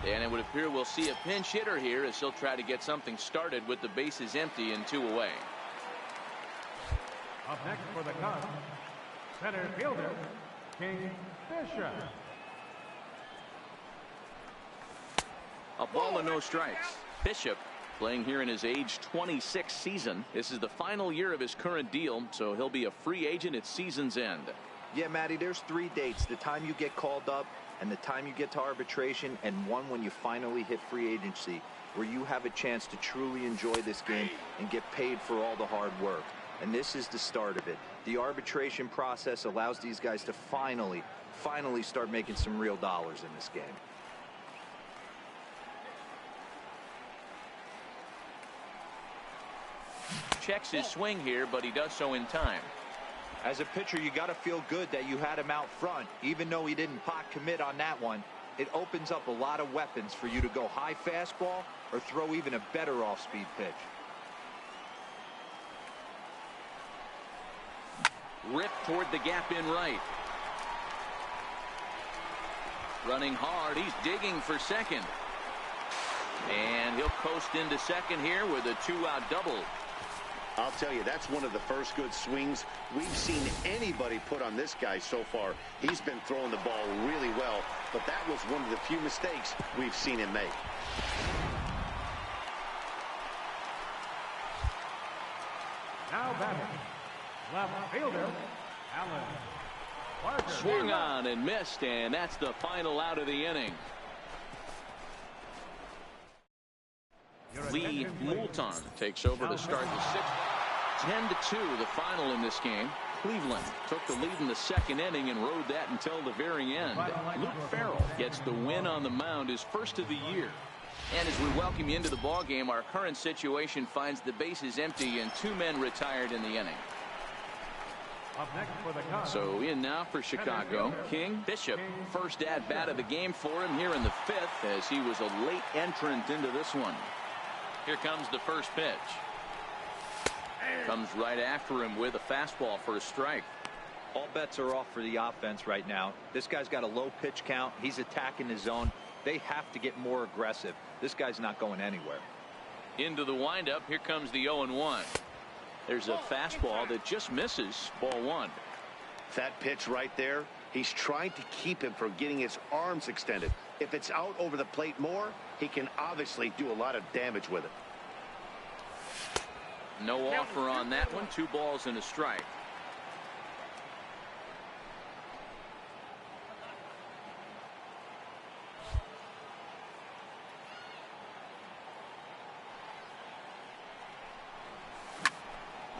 And it would appear we'll see a pinch hitter here as he'll try to get something started with the bases empty and 2 away. Up next for the Cubs, center fielder, King Bishop. A ball and no strikes. Bishop playing here in his age 26 season. This is the final year of his current deal, so he'll be a free agent at season's end. Yeah, Matty, there's 3 dates: the time you get called up, and the time you get to arbitration, and one when you finally hit free agency, where you have a chance to truly enjoy this game and get paid for all the hard work. And this is the start of it. The arbitration process allows these guys to finally start making some real dollars in this game. Checks his swing here, but he does so in time. As a pitcher, you got to feel good that you had him out front. Even though he didn't pot commit on that one, it opens up a lot of weapons for you to go high fastball or throw even a better off-speed pitch. Rip toward the gap in right. Running hard, he's digging for second. And he'll coast into second here with a 2-out double. I'll tell you, that's one of the first good swings we've seen anybody put on this guy so far. He's been throwing the ball really well, but that was one of the few mistakes we've seen him make. Now batting, left fielder, Allen Parker. Swung on and missed, and that's the final out of the inning. Lee Moulton takes over to start the 6th. 10-2 the final in this game. Cleveland took the lead in the 2nd inning and rode that until the very end. Luke Farrell gets the win on the mound, his first of the year. And as we welcome you into the ballgame, our current situation finds the bases empty and 2 men retired in the inning. Up next for the Cubs. So in now for Chicago, King Bishop. First at bat of the game for him here in the 5th, as he was a late entrant into this one. Here comes the first pitch. Comes right after him with a fastball for a strike. All bets are off for the offense right now. This guy's got a low pitch count. He's attacking the zone. They have to get more aggressive. This guy's not going anywhere. Into the windup. Here comes the 0-1. There's a fastball that just misses. Ball 1. That pitch right there, he's trying to keep him from getting his arms extended. If it's out over the plate more, he can obviously do a lot of damage with it. No offer on that one. 2 balls and a strike.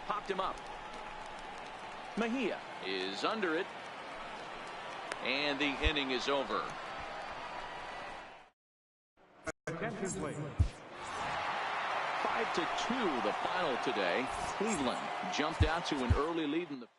Popped him up. Mejia is under it. And the inning is over. Attention, please. 5-2 the final today. Cleveland jumped out to an early lead in the 1st.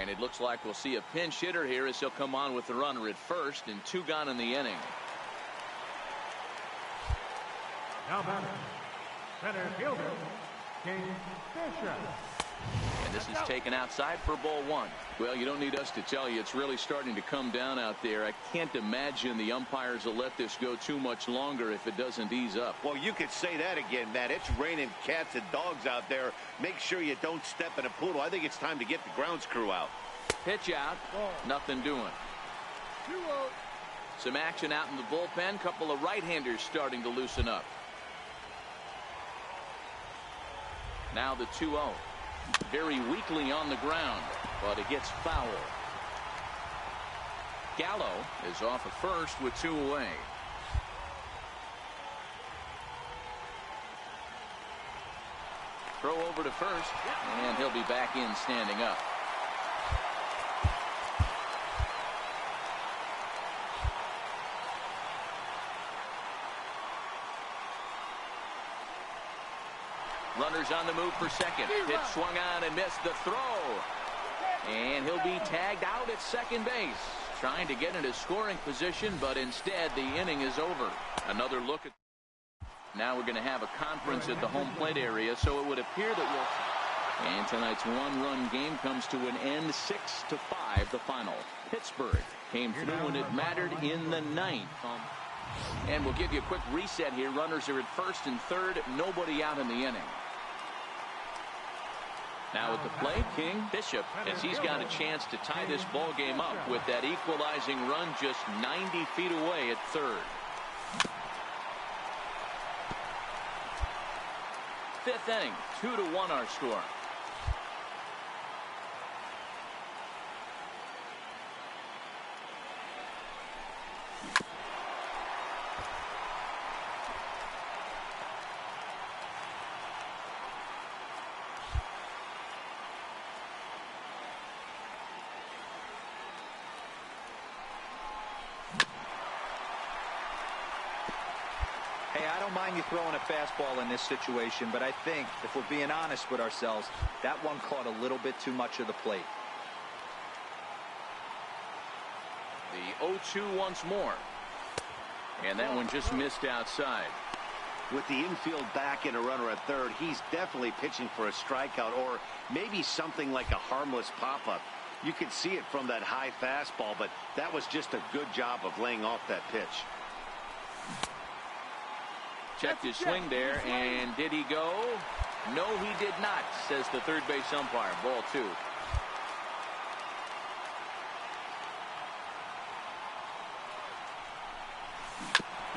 And it looks like we'll see a pinch hitter here as he'll come on with the runner at first, and 2 gone in the inning. Now batting, center fielder, King Bishop. And this is taken outside for ball 1. Well, you don't need us to tell you, it's really starting to come down out there. I can't imagine the umpires will let this go too much longer if it doesn't ease up. Well, you could say that again, Matt. It's raining cats and dogs out there. Make sure you don't step in a poodle. I think it's time to get the grounds crew out. Pitch out. Nothing doing. Some action out in the bullpen. Couple of right-handers starting to loosen up. Now the 2-0. Very weakly on the ground, but it gets foul. Gallo is off at first with 2 away. Throw over to first, and he'll be back in standing up. Runners on the move for second. Pitch swung on and missed the throw. And he'll be tagged out at second base. Trying to get into scoring position, but instead the inning is over. Another look at... Now we're going to have a conference at the home plate area, so it would appear that we'll... And tonight's one-run game comes to an end, 6-5, the final. Pittsburgh came through when it mattered in the 9th. And we'll give you a quick reset here. Runners are at first and third, nobody out in the inning. Now at the plate, King Bishop, as he's got a chance to tie this ball game up with that equalizing run just 90 feet away at third. Fifth inning, 2-1 our score. Hey, I don't mind you throwing a fastball in this situation, but I think, if we're being honest with ourselves, that one caught a little bit too much of the plate. The 0-2 once more. And that one just missed outside. With the infield back and a runner at third, he's definitely pitching for a strikeout or maybe something like a harmless pop-up. You could see it from that high fastball, but that was just a good job of laying off that pitch. Checked his swing there, and did he go? No, he did not, says the third base umpire. Ball 2.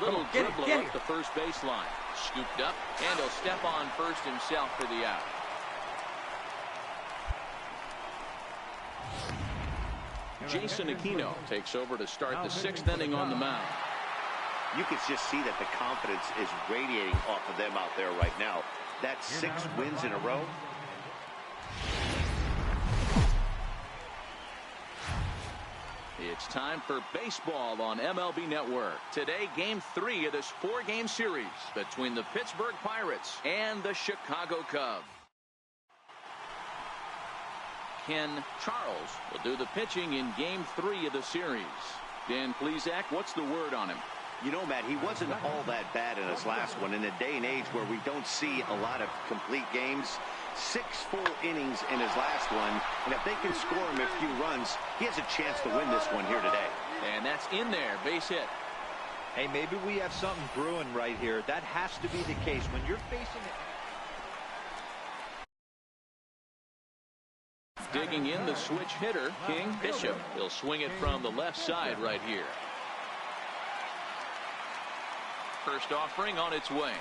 Little dribbler up the first baseline. Scooped up, and he'll step on first himself for the out. Jason Aquino takes over to start the 6th inning on the mound. You can just see that the confidence is radiating off of them out there right now. That's 6 wins in a row. It's time for baseball on MLB Network. Today, Game 3 of this 4-game series between the Pittsburgh Pirates and the Chicago Cubs. Ken Charles will do the pitching in Game 3 of the series. Dan Plesac, what's the word on him? You know, Matt, he wasn't all that bad in his last one. In a day and age where we don't see a lot of complete games, 6 full innings in his last one, and if they can score him a few runs, he has a chance to win this one here today. And that's in there, base hit. Hey, maybe we have something brewing right here. That has to be the case. When you're facing it. Digging in the switch hitter, King Bishop. He'll swing it from the left side right here. First offering on its way.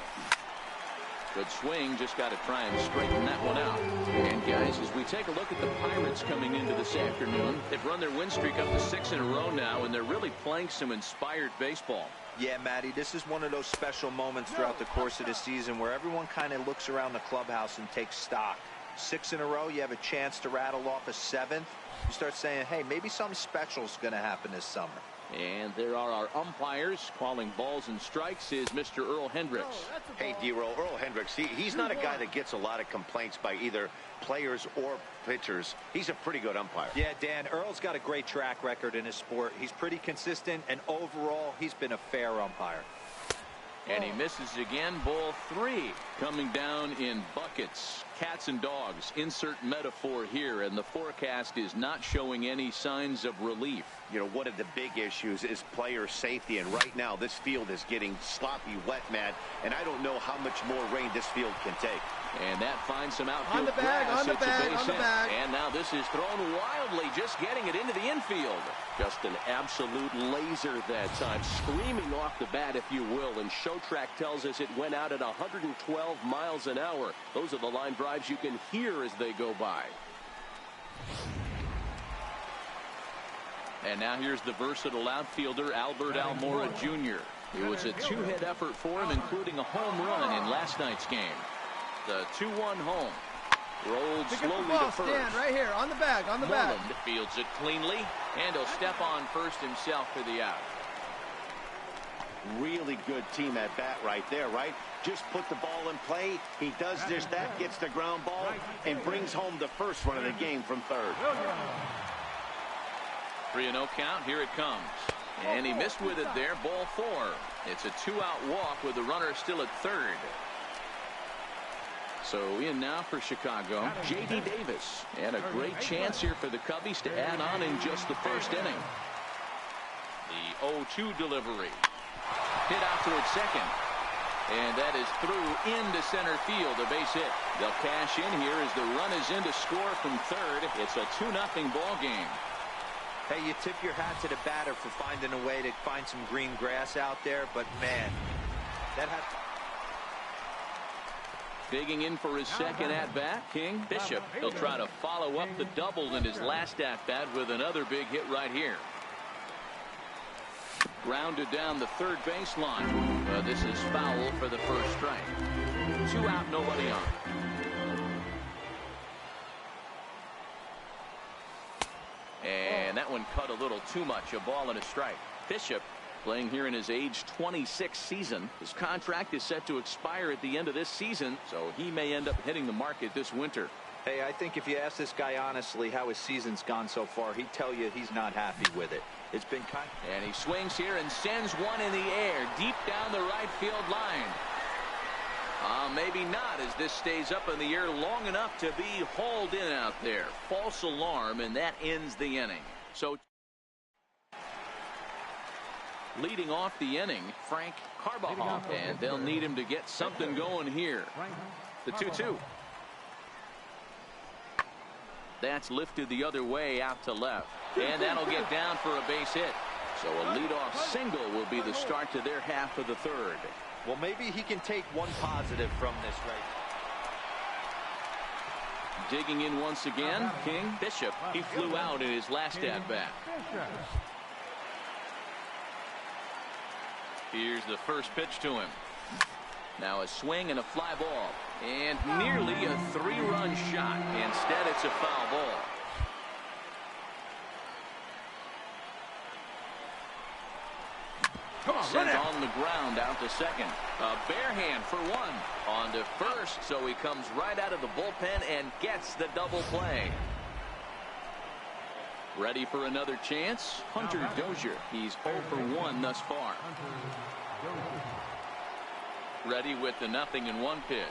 Good swing, just got to try and straighten that one out. And guys, as we take a look at the Pirates coming into this afternoon, they've run their win streak up to 6 in a row now, and they're really playing some inspired baseball. Yeah, Matty, this is one of those special moments throughout the course of the season where everyone kind of looks around the clubhouse and takes stock. 6 in a row, you have a chance to rattle off a 7th. You start saying, hey, maybe something special is going to happen this summer. And there are our umpires calling balls and strikes is Mr. Earl Hendricks. Hey, D-Roll, Earl Hendricks, he's not a guy that gets a lot of complaints by either players or pitchers. He's a pretty good umpire. Yeah, Dan, Earl's got a great track record in his sport. He's pretty consistent, and overall, he's been a fair umpire. And he misses again. Ball 3 coming down in buckets. Cats and dogs. Insert metaphor here. And the forecast is not showing any signs of relief. You know, one of the big issues is player safety. And right now, this field is getting sloppy wet, Matt. And I don't know how much more rain this field can take. And that finds some outfield on the bag, grass. on the It's a bag, base on the hit. bag. And now this is thrown wildly, just getting it into the infield. Just an absolute laser that time, screaming off the bat, if you will. And Show Track tells us it went out at 112 miles an hour. Those are the line drives you can hear as they go by. And now here's the versatile outfielder, Albert Almora Jr. It was a two-hit effort for him, including a home run in last night's game. The 2-1 home. Rolled slowly to first. Stand right here on the bag, on the bag. Moreland fields it cleanly, and he'll step on first himself for the out. Really good team at bat right there, right? Just put the ball in play. He does just that, gets the ground ball, and brings home the first run of the game from third. 3-0 count. Here it comes. And he missed with it there. Ball 4. It's a 2-out walk with the runner still at third. So in now for Chicago, J.D. Davis. And a great chance here for the Cubbies to add on in just the first inning. The 0-2 delivery. Hit out towards second. And that is through into center field. A base hit. They'll cash in here as the run is in to score from third. It's a 2-0 ball game. Hey, you tip your hat to the batter for finding a way to find some green grass out there, but man, that has... Digging in for his second at-bat, King Bishop. He'll try to follow up the double in his last at-bat with another big hit right here. Grounded down the third baseline. This is foul for the first strike. 2 out, nobody on. And that one cut a little too much. A ball and a strike. Bishop playing here in his age 26 season. His contract is set to expire at the end of this season, so he may end up hitting the market this winter. Hey, I think if you ask this guy honestly how his season's gone so far, he'd tell you he's not happy with it. It's been kind of... And he swings here and sends one in the air deep down the right field line. Maybe not, as this stays up in the air long enough to be hauled in out there. False alarm, and that ends the inning. So leading off the inning, Frank Carbajal, and they'll need him to get something going here. The 2-2. That's lifted the other way out to left, and that'll get down for a base hit. So a leadoff single will be the start to their half of the third. Well, maybe he can take one positive from this right. Digging in once again, King Bishop. He flew out in his last at-bat. Here's the first pitch to him. Now a swing and a fly ball. And nearly a 3-run shot. Instead, it's a foul ball. Sent on the ground out to second. A bare hand for one. On to first, so he comes right out of the bullpen and gets the double play. Ready for another chance? Hunter Dozier. He's 0 for 1 thus far. Ready with the 0-1 pitch.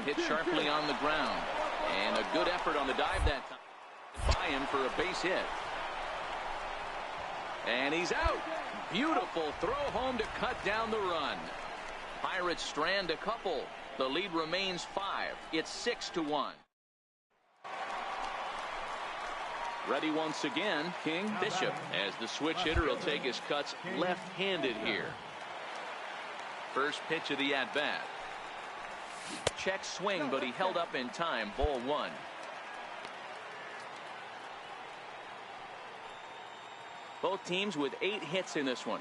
Hit sharply on the ground. And a good effort on the dive that time by him for a base hit. And he's out. Beautiful throw home to cut down the run. Pirates strand a couple. The lead remains 5. It's 6-1. Ready once again, King Bishop, as the switch hitter will take his cuts left-handed here. First pitch of the at-bat. Check swing, but he held up in time. Ball 1. Both teams with 8 hits in this one.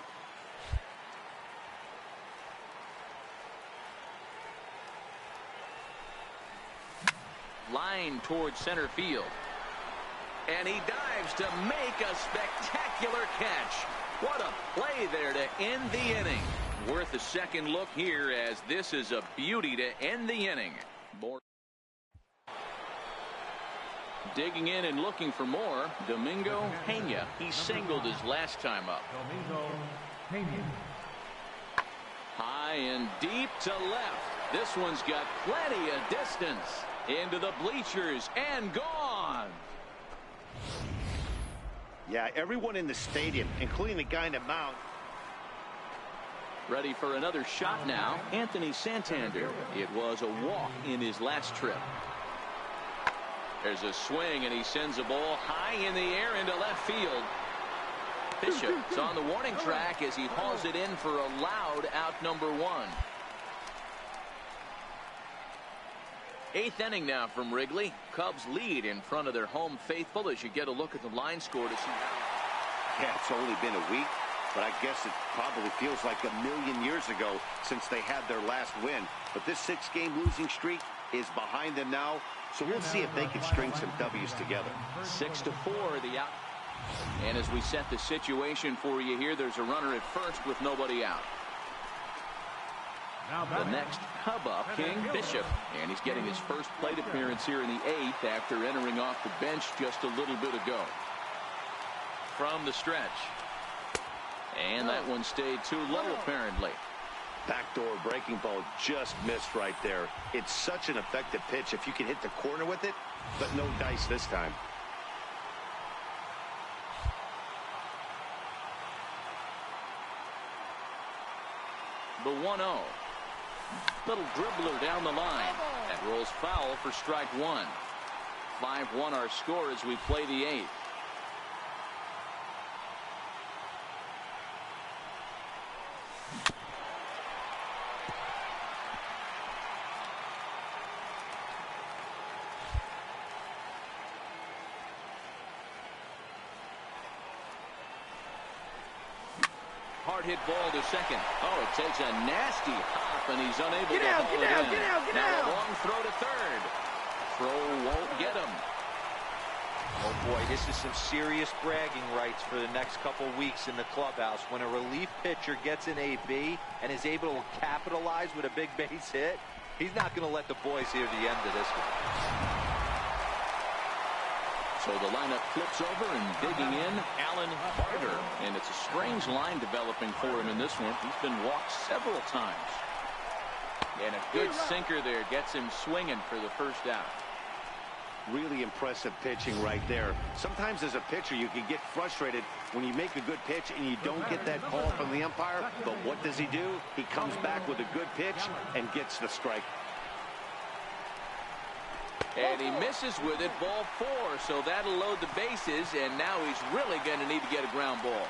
Line towards center field. And he dives to make a spectacular catch. What a play there to end the inning. Worth a second look here, as this is a beauty to end the inning. Digging in and looking for more, Domingo Pena. He singled his last time up. High and deep to left. This one's got plenty of distance. Into the bleachers and gone. Yeah, everyone in the stadium, including the guy in the mound, Ready for another shot now. Anthony Santander. It was a walk in his last trip. There's a swing, and he sends a ball high in the air into left field. Bishop is on the warning track as he hauls it in for a loud out number 1. 8th inning now from Wrigley. Cubs lead in front of their home faithful as you get a look at the line score to see how. Yeah, it's only been a week, but I guess it probably feels like a million years ago since they had their last win. But this 6-game losing streak is behind them now, so we'll see if they can string some W's together. 6-4 the out. And as we set the situation for you here, there's a runner at first with nobody out. The next Cub up, King Bishop, and he's getting his first plate appearance here in the 8th after entering off the bench just a little bit ago. From the stretch, and that one stayed too low apparently. Backdoor breaking ball just missed right there. It's such an effective pitch if you can hit the corner with it, but no dice this time. The 1-0. Little dribbler down the line. That rolls foul for strike 1. 5-1 our score as we play the 8th. Hard hit ball to second. Oh, it takes a nasty hop, and he's unable to haul it in. Now a long throw to third. Throw won't get him. Oh boy, this is some serious bragging rights for the next couple weeks in the clubhouse. When a relief pitcher gets an AB and is able to capitalize with a big base hit, he's not going to let the boys hear the end of this one. So the lineup flips over, and digging in, Alan Barter. And it's a strange line developing for him in this one. He's been walked several times. And a good sinker there gets him swinging for the first out. Really impressive pitching right there. Sometimes as a pitcher you can get frustrated when you make a good pitch and you don't get that call from the umpire. But what does he do? He comes back with a good pitch and gets the strike. And he misses with it, ball 4, so that'll load the bases, and now he's really going to need to get a ground ball.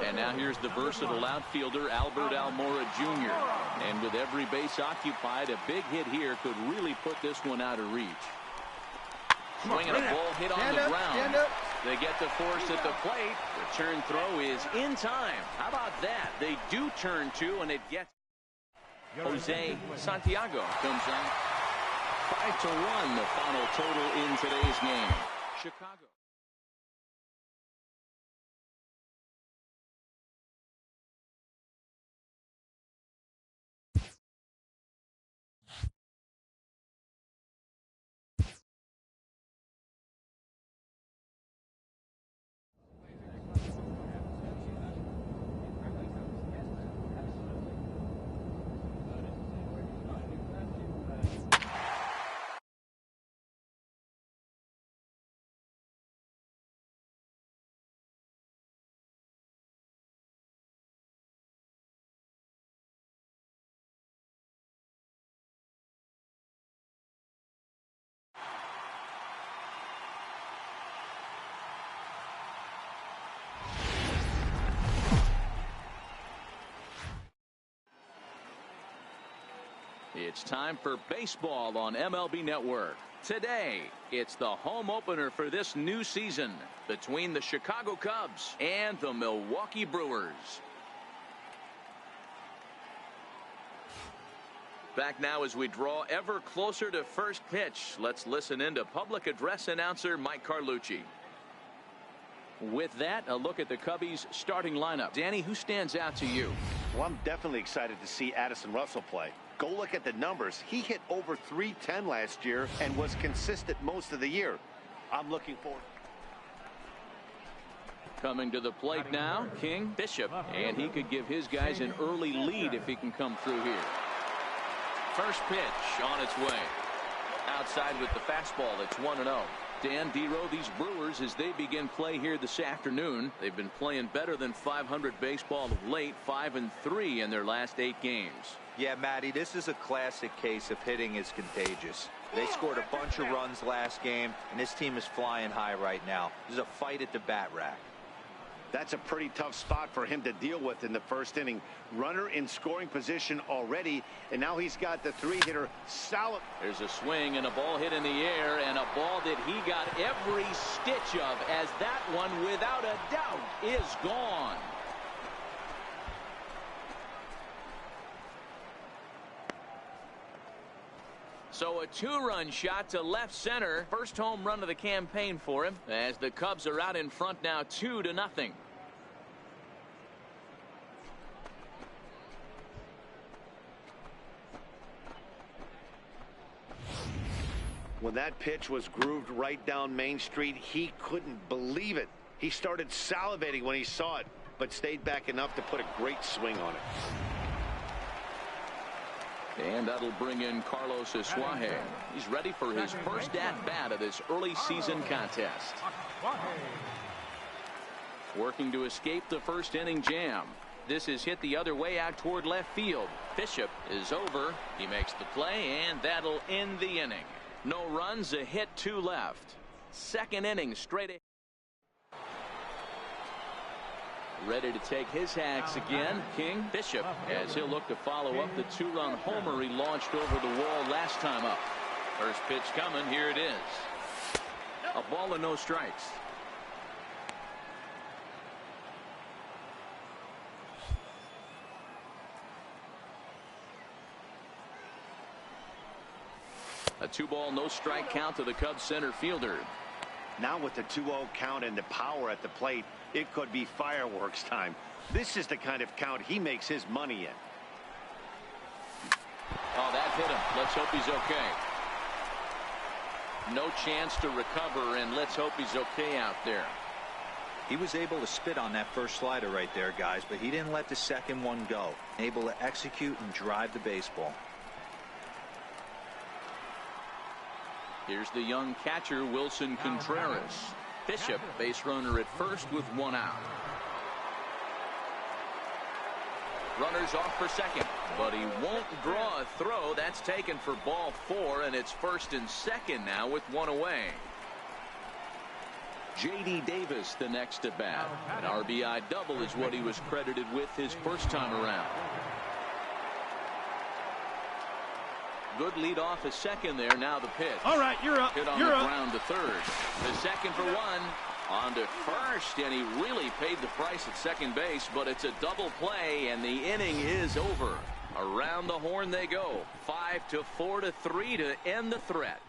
And now here's the versatile outfielder, Albert Almora Jr. And with every base occupied, a big hit here could really put this one out of reach. Swinging a ball hit on the ground. They get the force at the plate. Return throw is in time. How about that? They do turn 2, and it gets Jose Santiago comes on. 5-1 the final total in today's game. Chicago. It's time for baseball on MLB Network. Today, it's the home opener for this new season between the Chicago Cubs and the Milwaukee Brewers. Back now as we draw ever closer to first pitch. Let's listen in to public address announcer Mike Carlucci. With that, a look at the Cubbies' starting lineup. Danny, who stands out to you? Well, I'm definitely excited to see Addison Russell play. Go look at the numbers. He hit over .310 last year and was consistent most of the year. I'm looking forward. Coming to the plate now, King Bishop, and he could give his guys an early lead if he can come through here. First pitch on its way. Outside with the fastball. It's 1-0. Dan Dero, these Brewers, as they begin play here this afternoon, they've been playing better than .500 baseball of late, 5-3 in their last 8 games. Yeah, Matty, this is a classic case of hitting is contagious. They scored a bunch of runs last game, and this team is flying high right now. There's a fight at the bat rack. That's a pretty tough spot for him to deal with in the first inning. Runner in scoring position already, and now he's got the 3-hitter solid. There's a swing and a ball hit in the air, and a ball that he got every stitch of, as that one, without a doubt, is gone. So a 2-run shot to left center. First home run of the campaign for him, as the Cubs are out in front now 2-0. When that pitch was grooved right down Main Street, he couldn't believe it. He started salivating when he saw it, but stayed back enough to put a great swing on it. And that'll bring in Carlos Asuaje. He's ready for his first at-bat of this early season contest. Working to escape the first inning jam. This is hit the other way out toward left field. Bishop is over. He makes the play, and that'll end the inning. No runs, a hit, 2 left. Second inning straight ahead. Ready to take his hacks again, King Bishop, as he'll look to follow up the 2-run homer he launched over the wall last time up. First pitch coming, here it is. A ball and no strikes. A 2-ball, no strike count to the Cubs center fielder. Now with the 2-0 count and the power at the plate, it could be fireworks time. This is the kind of count he makes his money in. Oh, that hit him. Let's hope he's okay. No chance to recover, and let's hope he's okay out there. He was able to spit on that first slider right there, guys, but he didn't let the second one go. Able to execute and drive the baseball. Here's the young catcher, Wilson Contreras. Bishop, base runner at first with 1 out. Runners off for second, but he won't draw a throw. That's taken for ball 4, and it's first and second now with 1 away. J.D. Davis the next at bat. An RBI double is what he was credited with his first time around. Good lead off at second there. Now the pitch. All right, you're up. Hit on the ground to third. The second for 1. On to first, and he really paid the price at second base, but it's a double play, and the inning is over. Around the horn they go. 5-4-3 to end the threat.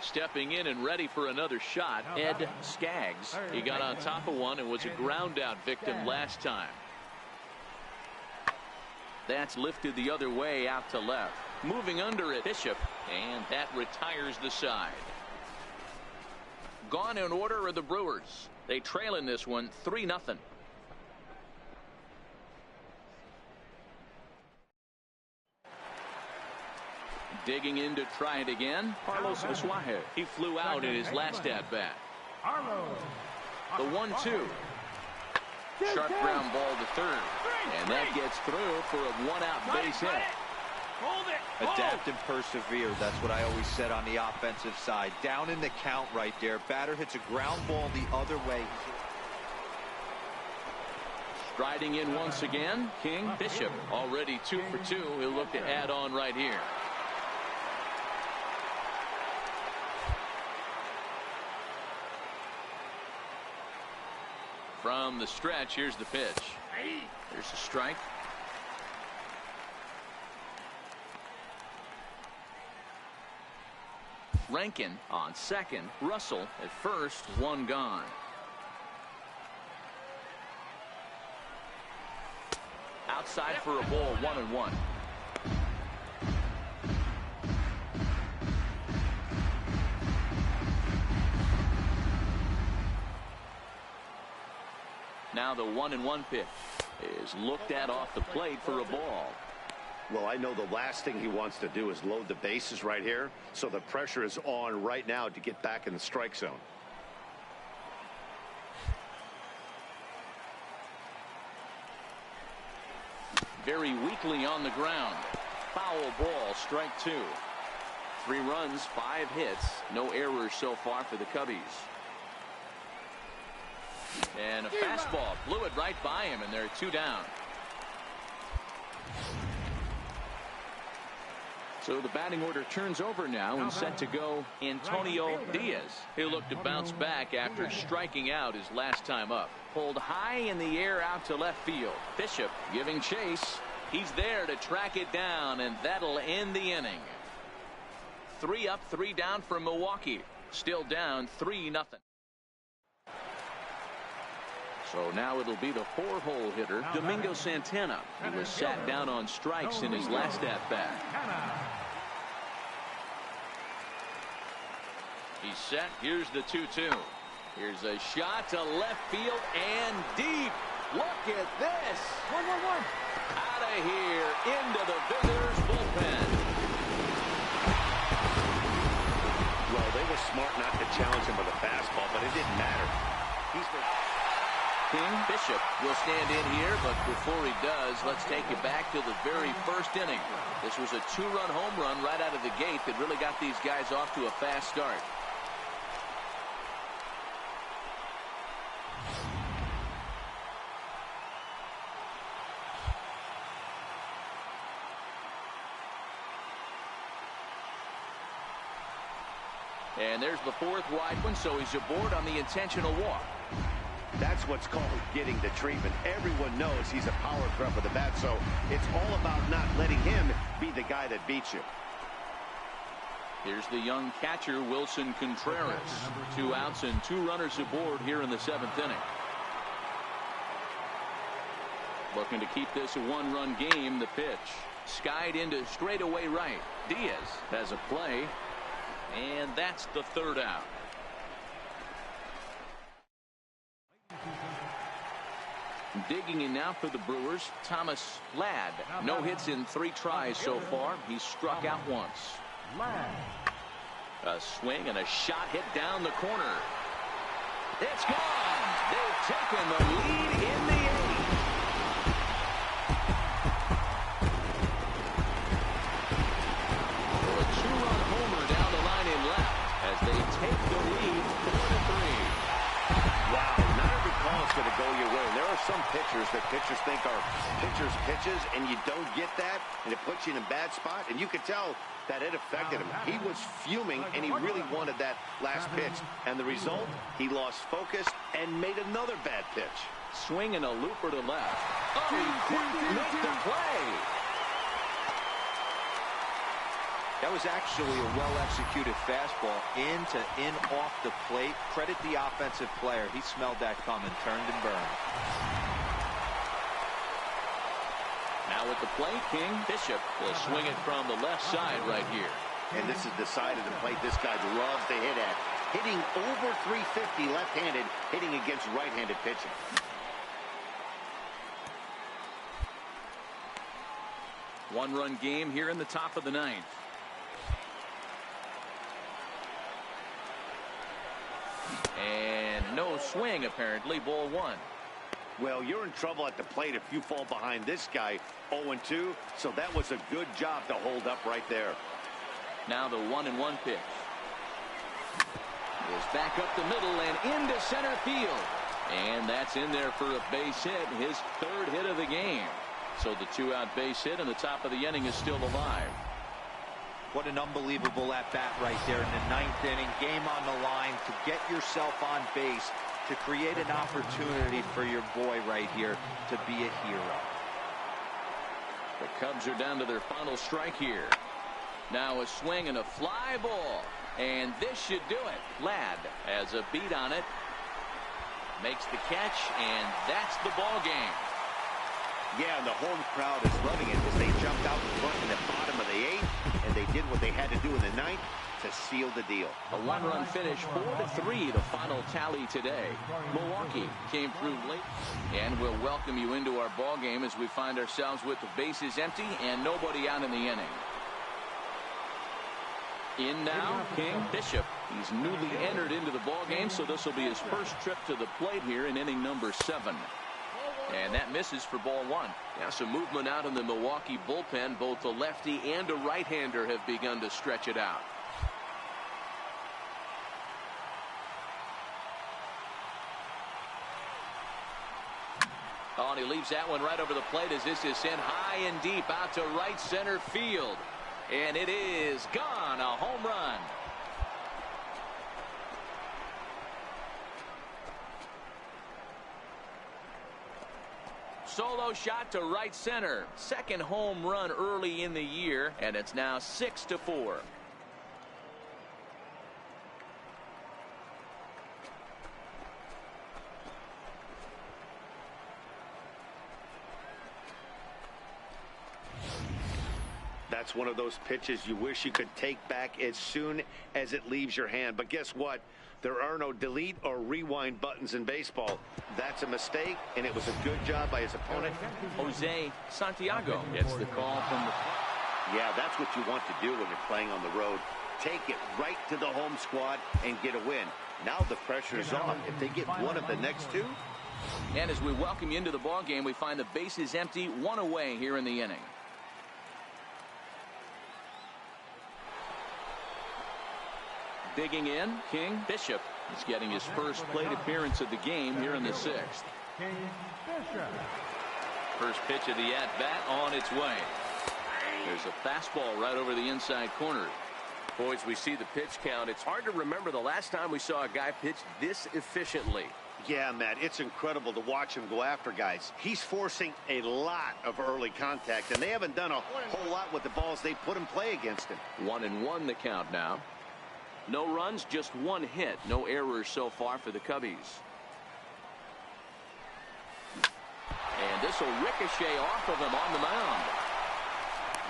Stepping in and ready for another shot, Ed Skaggs. He got on top of one and was a ground out victim last time. That's lifted the other way out to left. Moving under it, Bishop, and that retires the side. Gone in order are the Brewers. They trail in this one 3-0. Digging in to try it again, Carlos Asuaje. He flew out in his last at-bat. The 1-2. Sharp ground ball to third, and that gets through for a 1-out base hit. Adapt and persevere. That's what I always said on the offensive side. Down in the count right there. Batter hits a ground ball the other way. Striding in once again, King Bishop. Already 2 for 2. He'll look to add on right here. From the stretch, here's the pitch. Here's the strike. Rankin on second. Russell at first. 1 gone. Outside for a ball. 1-1. Now the 1-1 pitch is looked at off the plate for a ball. Well, I know the last thing he wants to do is load the bases right here, so the pressure is on right now to get back in the strike zone. Very weakly on the ground. Foul ball, strike 2. 3 runs, 5 hits, no errors so far for the Cubbies. And a fastball blew it right by him, and they're 2 down. So the batting order turns over now and set to go Antonio Diaz. He'll look to bounce back after striking out his last time up. Pulled high in the air out to left field. Bishop giving chase. He's there to track it down, and that'll end the inning. 3 up, 3 down for Milwaukee. Still down 3-0. So now it'll be the 4-hole hitter, Domingo Santana. He was sat down on strikes in his last at-bat. He's set. Here's the 2-2. Here's a shot to left field and deep. Look at this. 1-1-1. Out of here into the visitors' bullpen. Well, they were smart not to challenge him with a fastball, but it didn't matter. King Bishop will stand in here, but before he does, let's take you back to the very first inning. This was a 2-run home run right out of the gate that really got these guys off to a fast start. And there's the 4th wide one, so he's aboard on the intentional walk. That's what's called getting the treatment. Everyone knows he's a power threat with the bat, so it's all about not letting him be the guy that beats you. Here's the young catcher, Wilson Contreras. 2 outs and 2 runners aboard here in the 7th inning. Looking to keep this a 1-run game. The pitch skied into straightaway right. Diaz has a play, and that's the 3rd out. Digging in now for the Brewers, Thomas Ladd. No hits in 3 tries so far. He's struck out once. A swing and a shot hit down the corner. It's gone. They've taken the lead in the 8th. So a 2-run homer down the line in left as they take the lead 4-3. Wow, not every call is going to go your way. There are some pitchers that pitchers think are pitchers' pitches, and you don't get that, and it puts you in a bad spot. And you could tell that it affected him. He was fuming, and he really wanted that last pitch. And the result, he lost focus and made another bad pitch. Swing and a looper to left. Oh, he couldn't make the play. That was actually a well-executed fastball in off the plate. Credit the offensive player. He smelled that coming, turned and burned. Now at the plate, King Bishop will swing it from the left side right here. And this is the side of the plate this guy loves to hit at. Hitting over 350 left-handed, hitting against right-handed pitching. One-run game here in the top of the 9th. And no swing, apparently. Ball 1. Well, you're in trouble at the plate if you fall behind this guy 0-2, so that was a good job to hold up right there. Now the 1-1 pitch. Is back up the middle and into center field. And that's in there for a base hit, his 3rd hit of the game. So the 2-out base hit, and the top of the inning is still alive. What an unbelievable at-bat right there in the 9th inning. Game on the line to get yourself on base, to create an opportunity for your boy right here to be a hero. The Cubs are down to their final strike here. Now a swing and a fly ball. And this should do it. Ladd has a beat on it. Makes the catch, and that's the ball game. Yeah, and the home crowd is loving it as they jumped out in front in the bottom of the 8th. and they did what they had to do in the ninth to seal the deal. A one-run finish, 4-3, the final tally today. Milwaukee came through late, and we'll welcome you into our ball game as we find ourselves with the bases empty and nobody out in the inning. In now, King Bishop. He's newly entered into the ball game, so this will be his first trip to the plate here in inning number 7. And that misses for ball 1. Yeah, some movement out in the Milwaukee bullpen. Both a lefty and a right-hander have begun to stretch it out. Oh, and he leaves that one right over the plate as this is sent high and deep out to right center field. And it is gone. A home run. Solo shot to right center. Second home run early in the year, and it's now 6-4. That's one of those pitches you wish you could take back as soon as it leaves your hand. But guess what? There are no delete or rewind buttons in baseball. That's a mistake, and it was a good job by his opponent. Jose Santiago gets the call from the... Yeah, that's what you want to do when you're playing on the road. Take it right to the home squad and get a win. Now the pressure is off. If they get one of the next two. And as we welcome you into the ball game, we find the bases empty, one away here in the inning. Digging in, King Bishop is getting his first plate appearance of the game here in the 6th. King Bishop. First pitch of the at-bat on its way. There's a fastball right over the inside corner. Boys, we see the pitch count. It's hard to remember the last time we saw a guy pitch this efficiently. Yeah, Matt, it's incredible to watch him go after guys. He's forcing a lot of early contact, and they haven't done a whole lot with the balls they put in play against him. 1-1 the count now. No runs, just one hit. No errors so far for the Cubbies. And this will ricochet off of him on the mound.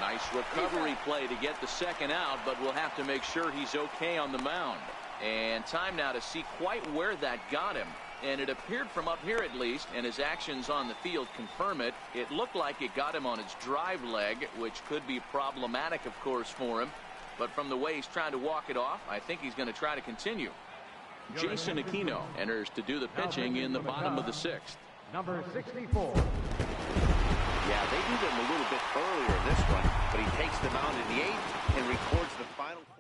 Nice recovery play to get the second out, but we'll have to make sure he's okay on the mound. And time now to see quite where that got him. And it appeared from up here at least, and his actions on the field confirm it. It looked like it got him on his drive leg, which could be problematic, of course, for him. But from the way he's trying to walk it off, I think he's going to try to continue. Jason Aquino enters to do the pitching in the bottom of the 6th. Number 64. Yeah, they did him a little bit earlier in this one, but he takes the mound in the 8th and records the final 4.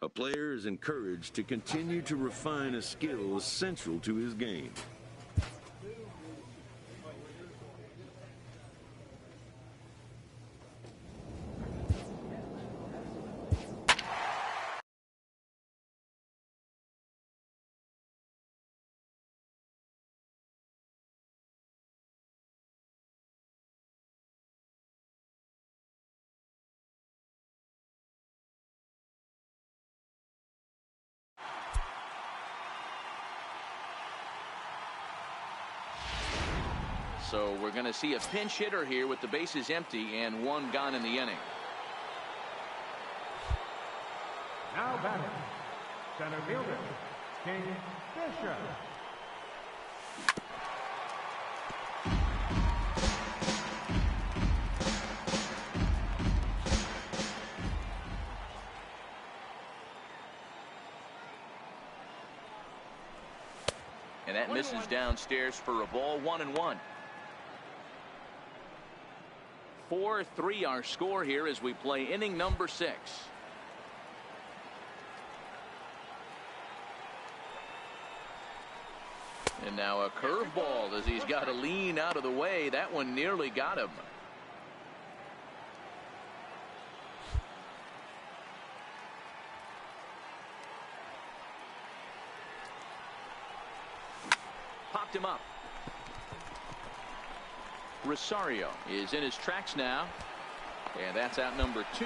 A player is encouraged to continue to refine a skill essential to his game. So we're going to see a pinch hitter here with the bases empty and one gone in the inning. Now batting, center fielder, King Bishop. And that misses downstairs for a ball. 1-1. 4-3 our score here as we play inning number 6. And now a curveball as he's got to lean out of the way. That one nearly got him. Popped him up. Rosario is in his tracks now, and that's out number 2.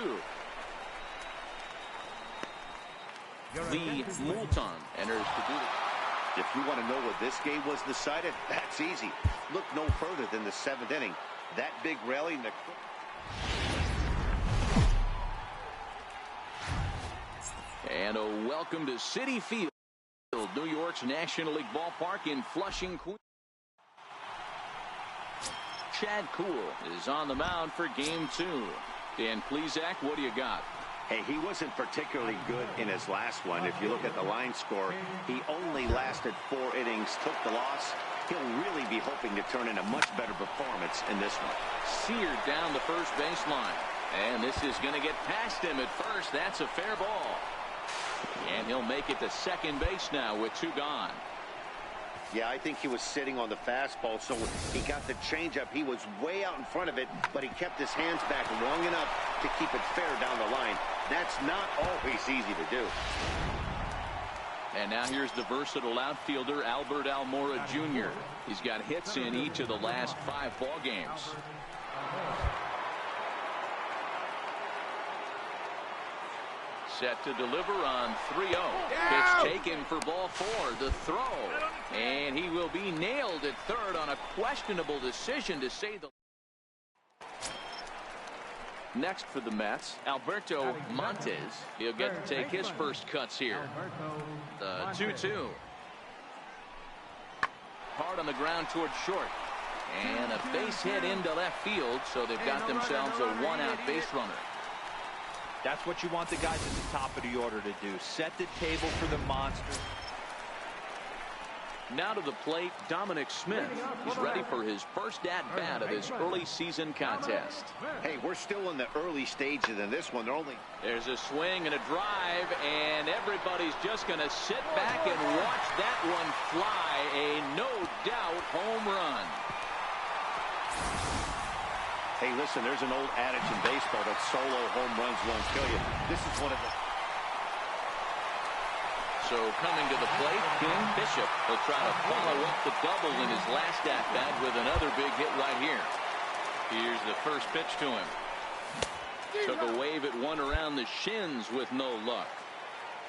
Lee Moulton enters to do it. If you want to know where this game was decided, that's easy. Look no further than the 7th inning. That big rally in the... And a welcome to Citi Field, New York's National League ballpark in Flushing, Queens. Chad Kuhl is on the mound for game 2. Dan Plesac, what do you got? Hey, he wasn't particularly good in his last one. If you look at the line score, he only lasted 4 innings, took the loss. He'll really be hoping to turn in a much better performance in this one. Seared down the first baseline. And this is going to get past him at first. That's a fair ball. And he'll make it to second base now with 2 gone. Yeah, I think he was sitting on the fastball, so he got the changeup. He was way out in front of it, but he kept his hands back long enough to keep it fair down the line. That's not always easy to do. And now here's the versatile outfielder, Albert Almora Jr. He's got hits in each of the last 5 ball games. Set to deliver on 3-0. Pitch taken for ball 4. The throw. And he will be nailed at third on a questionable decision, to say the... Next for the Mets, Alberto Montes. He'll get to take his first cuts here. The 2-2. Hard on the ground towards short. And a base hit into left field, so they've got themselves a 1-out base runner. That's what you want the guys at the top of the order to do. Set the table for the monster. Now to the plate, Dominic Smith. He's ready for his first at-bat of this early season contest. Hey, we're still in the early stages of this one. There's a swing and a drive, and everybody's just going to sit back and watch that one fly. A no-doubt home run. Hey, listen, there's an old adage in baseball that solo home runs won't kill you. This is one of the... So coming to the plate, King Bishop will try to follow up the double in his last at-bat with another big hit right here. Here's the first pitch to him. Took a wave at one around the shins with no luck.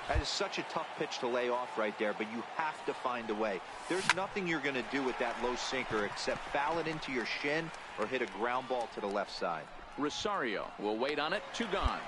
That is such a tough pitch to lay off right there, but you have to find a way. There's nothing you're going to do with that low sinker except foul it into your shin or hit a ground ball to the left side. Rosario will wait on it. 2 gone.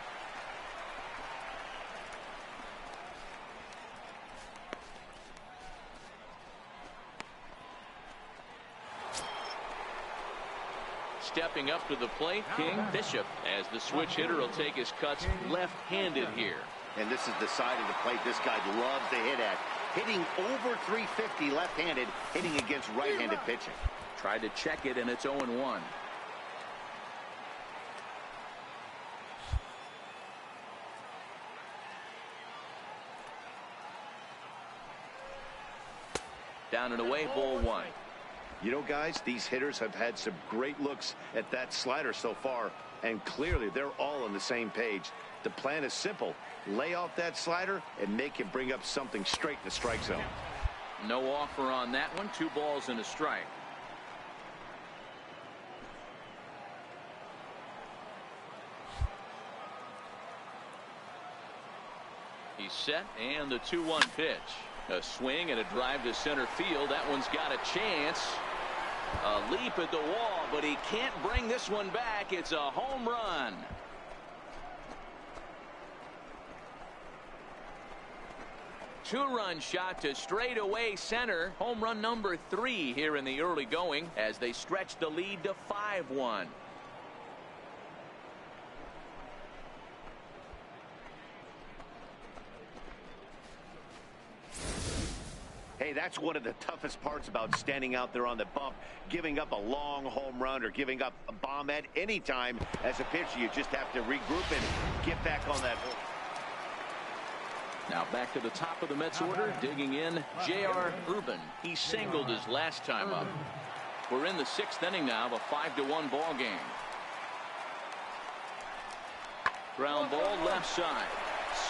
Stepping up to the plate, King Bishop, as the switch hitter will take his cuts left-handed here. And this is the side of the plate this guy loves to hit at. Hitting over 350 left-handed, hitting against right-handed pitching. Tried to check it, and it's 0-1. Down and away, ball 1. You know, guys, these hitters have had some great looks at that slider so far, and clearly they're all on the same page. The plan is simple. Lay off that slider and make him bring up something straight in the strike zone. No offer on that one. 2 balls and a strike. He's set, and the 2-1 pitch. A swing and a drive to center field. That one's got a chance. A leap at the wall, but he can't bring this one back. It's a home run. Two-run shot to straightaway center. Home run number 3 here in the early going as they stretch the lead to 5-1. Hey, that's one of the toughest parts about standing out there on the bump. Giving up a long home run or giving up a bomb at any time as a pitcher. You just have to regroup and get back on that horse. Now back to the top of the Mets order, digging in, J.R. Urban. He singled his last time up. We're in the 6th inning now of a 5-1 ball game. Ground ball left side.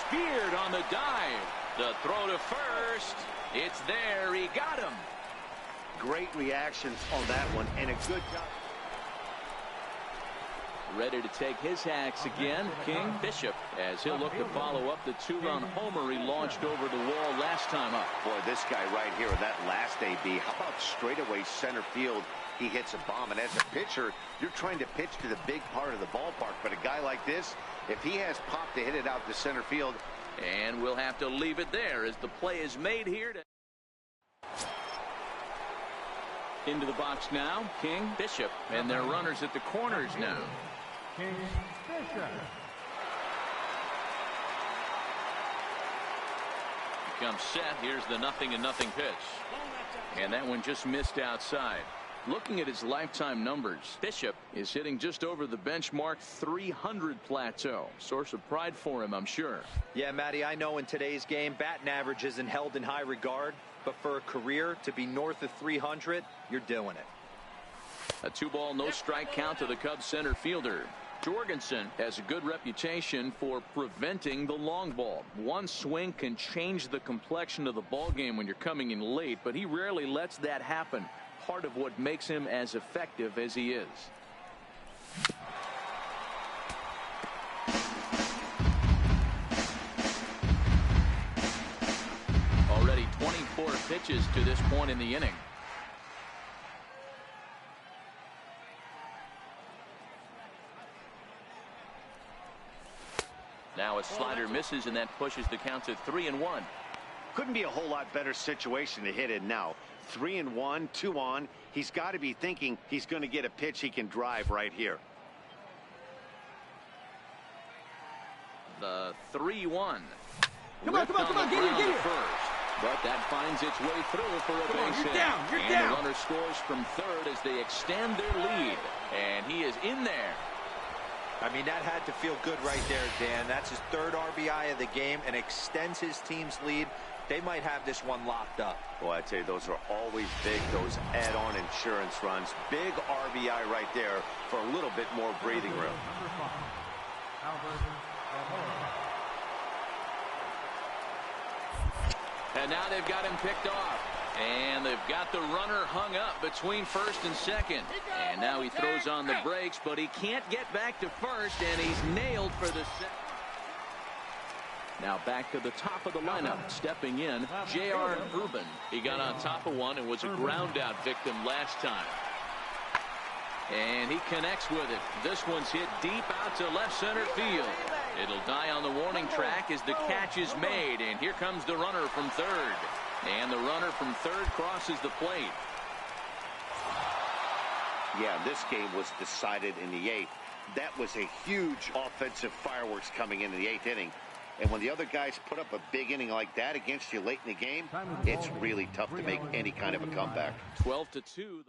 Speared on the dive. The throw to first. It's there. He got him. Great reactions on that one and a good job. ready to take his hacks again. King Bishop, as he'll look to follow up the 2-run homer he launched over the wall last time up. Boy, this guy right here, that last AB, how about straightaway center field? He hits a bomb, and as a pitcher, you're trying to pitch to the big part of the ballpark. But a guy like this, if he has pop to hit it out to center field. And we'll have to leave it there as the play is made here. Into the box now, King Bishop, and their runners at the corners now. King Bishop. Comes set. Here's the 0-0 pitch. And that one just missed outside. Looking at his lifetime numbers, Bishop is hitting just over the benchmark 300 plateau. Source of pride for him, I'm sure. Yeah, Matty, I know in today's game, batting average isn't held in high regard, but for a career to be north of 300, you're doing it. A 2-ball, no strike count to the Cubs center fielder. Jorgensen has a good reputation for preventing the long ball. One swing can change the complexion of the ball game when you're coming in late, but he rarely lets that happen. Part of what makes him as effective as he is. Already 24 pitches to this point in the inning. Now a slider misses, and that pushes the count to 3-1. Couldn't be a whole lot better situation to hit in now. 3-1, 2 on. He's got to be thinking he's going to get a pitch he can drive right here. The 3-1. Come on, get it. First, but that finds its way through for a base hit. You're and down. The runner scores from third as they extend their lead, and he is in there. I mean, that had to feel good right there, Dan. That's his 3rd RBI of the game and extends his team's lead. They might have this one locked up. Boy, I tell you, those are always big, those add-on insurance runs. Big RBI right there for a little bit more breathing room. And now they've got him picked off. And they've got the runner hung up between first and second. And now he throws on the brakes, but he can't get back to first, and he's nailed for the second. Now back to the top of the lineup. Stepping in, J.R. Urban. He got on top of one and was a ground out victim last time. And he connects with it. This one's hit deep out to left center field. It'll die on the warning track as the catch is made. And here comes the runner from third. And the runner from third crosses the plate. Yeah, this game was decided in the 8th. That was a huge offensive fireworks coming into the 8th inning. And when the other guys put up a big inning like that against you late in the game, it's really tough to make any kind of a comeback. 12-2.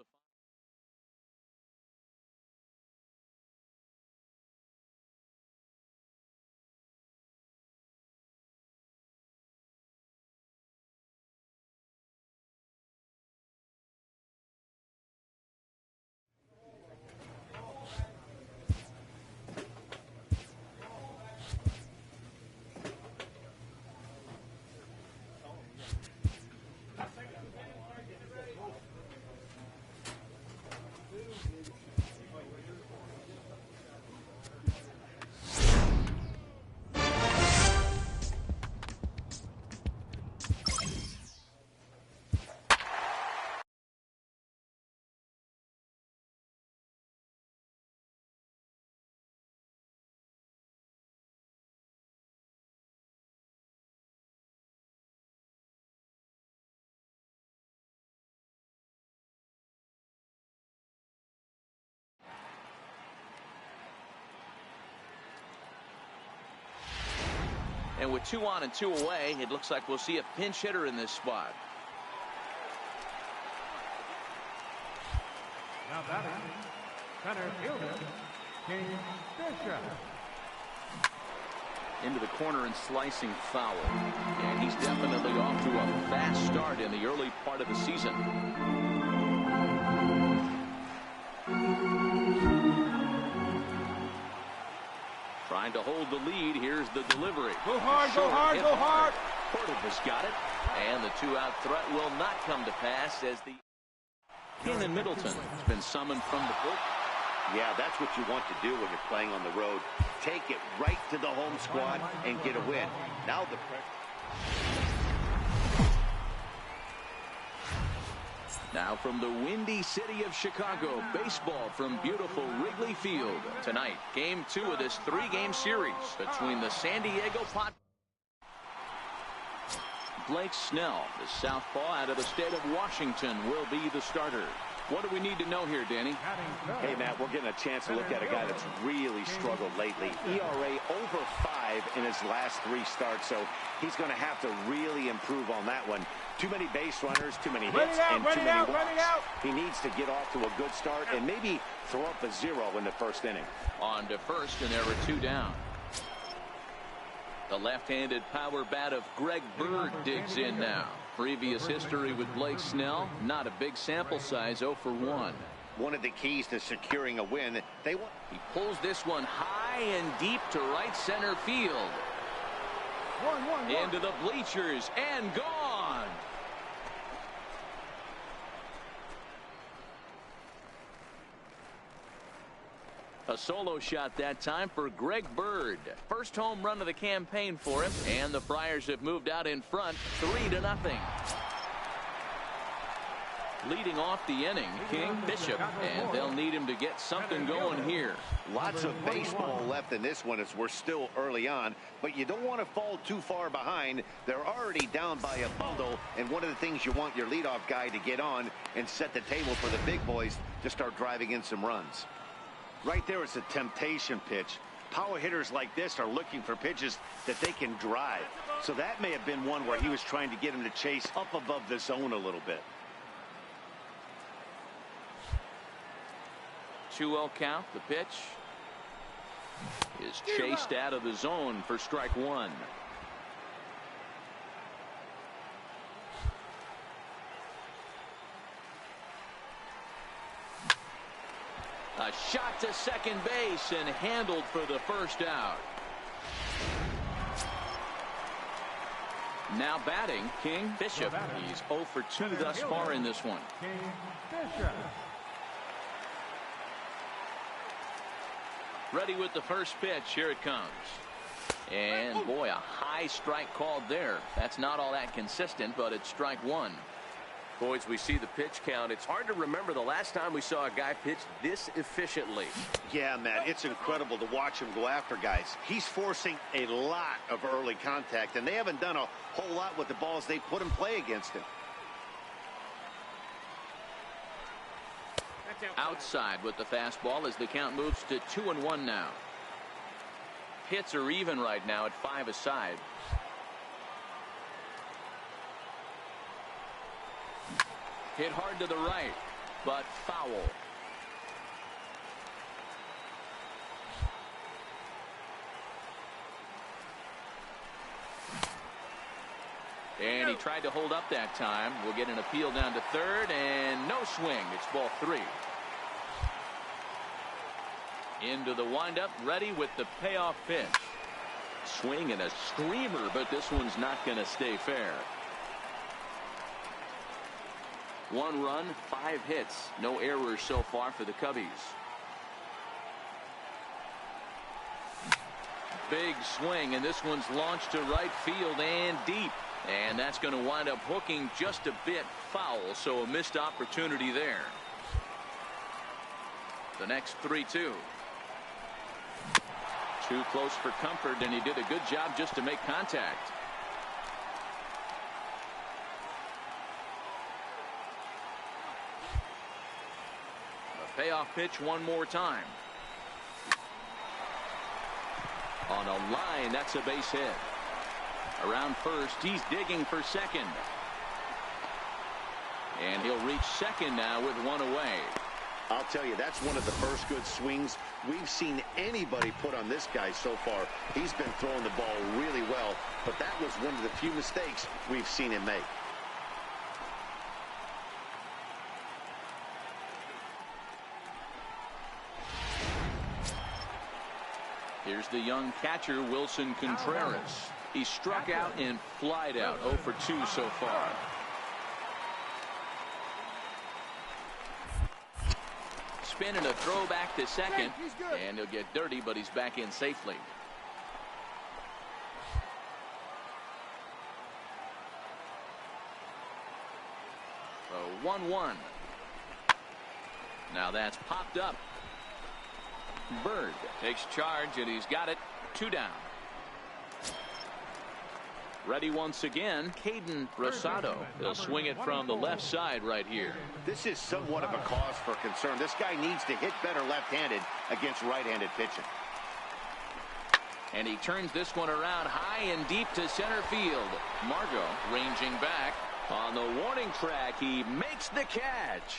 And with 2 on and 2 away, it looks like we'll see a pinch hitter in this spot. Now batting, center fielder, King Bishop. Into the corner and slicing foul. And he's definitely off to a fast start in the early part of the season. Trying to hold the lead. Here's the delivery. Go hard, go hard, go hard. Porter's got it. And the 2-out threat will not come to pass as the King and Middleton has been summoned from the book. Yeah, that's what you want to do when you're playing on the road. Take it right to the home squad and get a win. Now the Now from the windy city of Chicago, baseball from beautiful Wrigley Field. Tonight, Game 2 of this 3-game series between the San Diego Padres. Blake Snell, the southpaw out of the state of Washington, will be the starter. What do we need to know here, Danny? Hey, Matt, we're getting a chance to look at a guy that's really struggled lately. ERA over 5 in his last 3 starts, so he's going to have to really improve on that one. Too many base runners, too many hits, and too many walks. He needs to get off to a good start and maybe throw up a 0 in the first inning. On to first, and there were 2 down. The left-handed power bat of Greg Bird digs in now. Previous history with Blake Snell, not a big sample size, 0 for 1. One of the keys to securing a win, he pulls this one high and deep to right center field. Into the bleachers and gone. A solo shot that time for Greg Bird. First home run of the campaign for him, and the Friars have moved out in front 3-0. Leading off the inning, King Bishop, and they'll need him to get something going here. Lots of baseball left in this one as we're still early on, but you don't want to fall too far behind. They're already down by a bundle, and one of the things you want your leadoff guy to get on and set the table for the big boys to start driving in some runs. Right there is a temptation pitch. Power hitters like this are looking for pitches that they can drive. So that may have been one where he was trying to get him to chase up above the zone a little bit. 2-0 count. The pitch is chased out of the zone for strike 1. A shot to second base and handled for the first out. Now batting, King Bishop. He's 0 for 2 thus far in this one. King Bishop. Ready with the first pitch. Here it comes. And boy, a high strike called there. That's not all that consistent, but it's strike 1. Boys, we see the pitch count. It's hard to remember the last time we saw a guy pitch this efficiently. Yeah, Matt, it's incredible to watch him go after guys. He's forcing a lot of early contact, and they haven't done a whole lot with the balls they put in play against him. Outside with the fastball as the count moves to 2-1 now. Hits are even right now at 5 aside. Hit hard to the right, but foul. And he tried to hold up that time. We'll get an appeal down to third, and no swing. It's ball 3. Into the windup, ready with the payoff pitch. Swing and a screamer, but this one's not going to stay fair. 1 run, 5 hits. No errors so far for the Cubbies. Big swing, and this one's launched to right field and deep. And that's going to wind up hooking just a bit foul, so a missed opportunity there. The next 3-2. Too close for comfort, and he did a good job just to make contact. The payoff pitch one more time. On a line, that's a base hit. Around first, he's digging for second. And he'll reach second now with 1 away. I'll tell you, that's one of the first good swings we've seen anybody put on this guy so far. He's been throwing the ball really well, but that was one of the few mistakes we've seen him make. Here's the young catcher, Wilson Contreras. He struck out and flied out. 0 for 2 so far. spin and a throw back to second. And he'll get dirty, but he's back in safely. So 1-1. Now that's popped up. Bird takes charge, and he's got it. 2 down. Ready once again, Caden Rosado. He'll swing it from the left side right here. This is somewhat of a cause for concern. This guy needs to hit better left-handed against right-handed pitching. And he turns this one around high and deep to center field. Margot ranging back on the warning track. He makes the catch.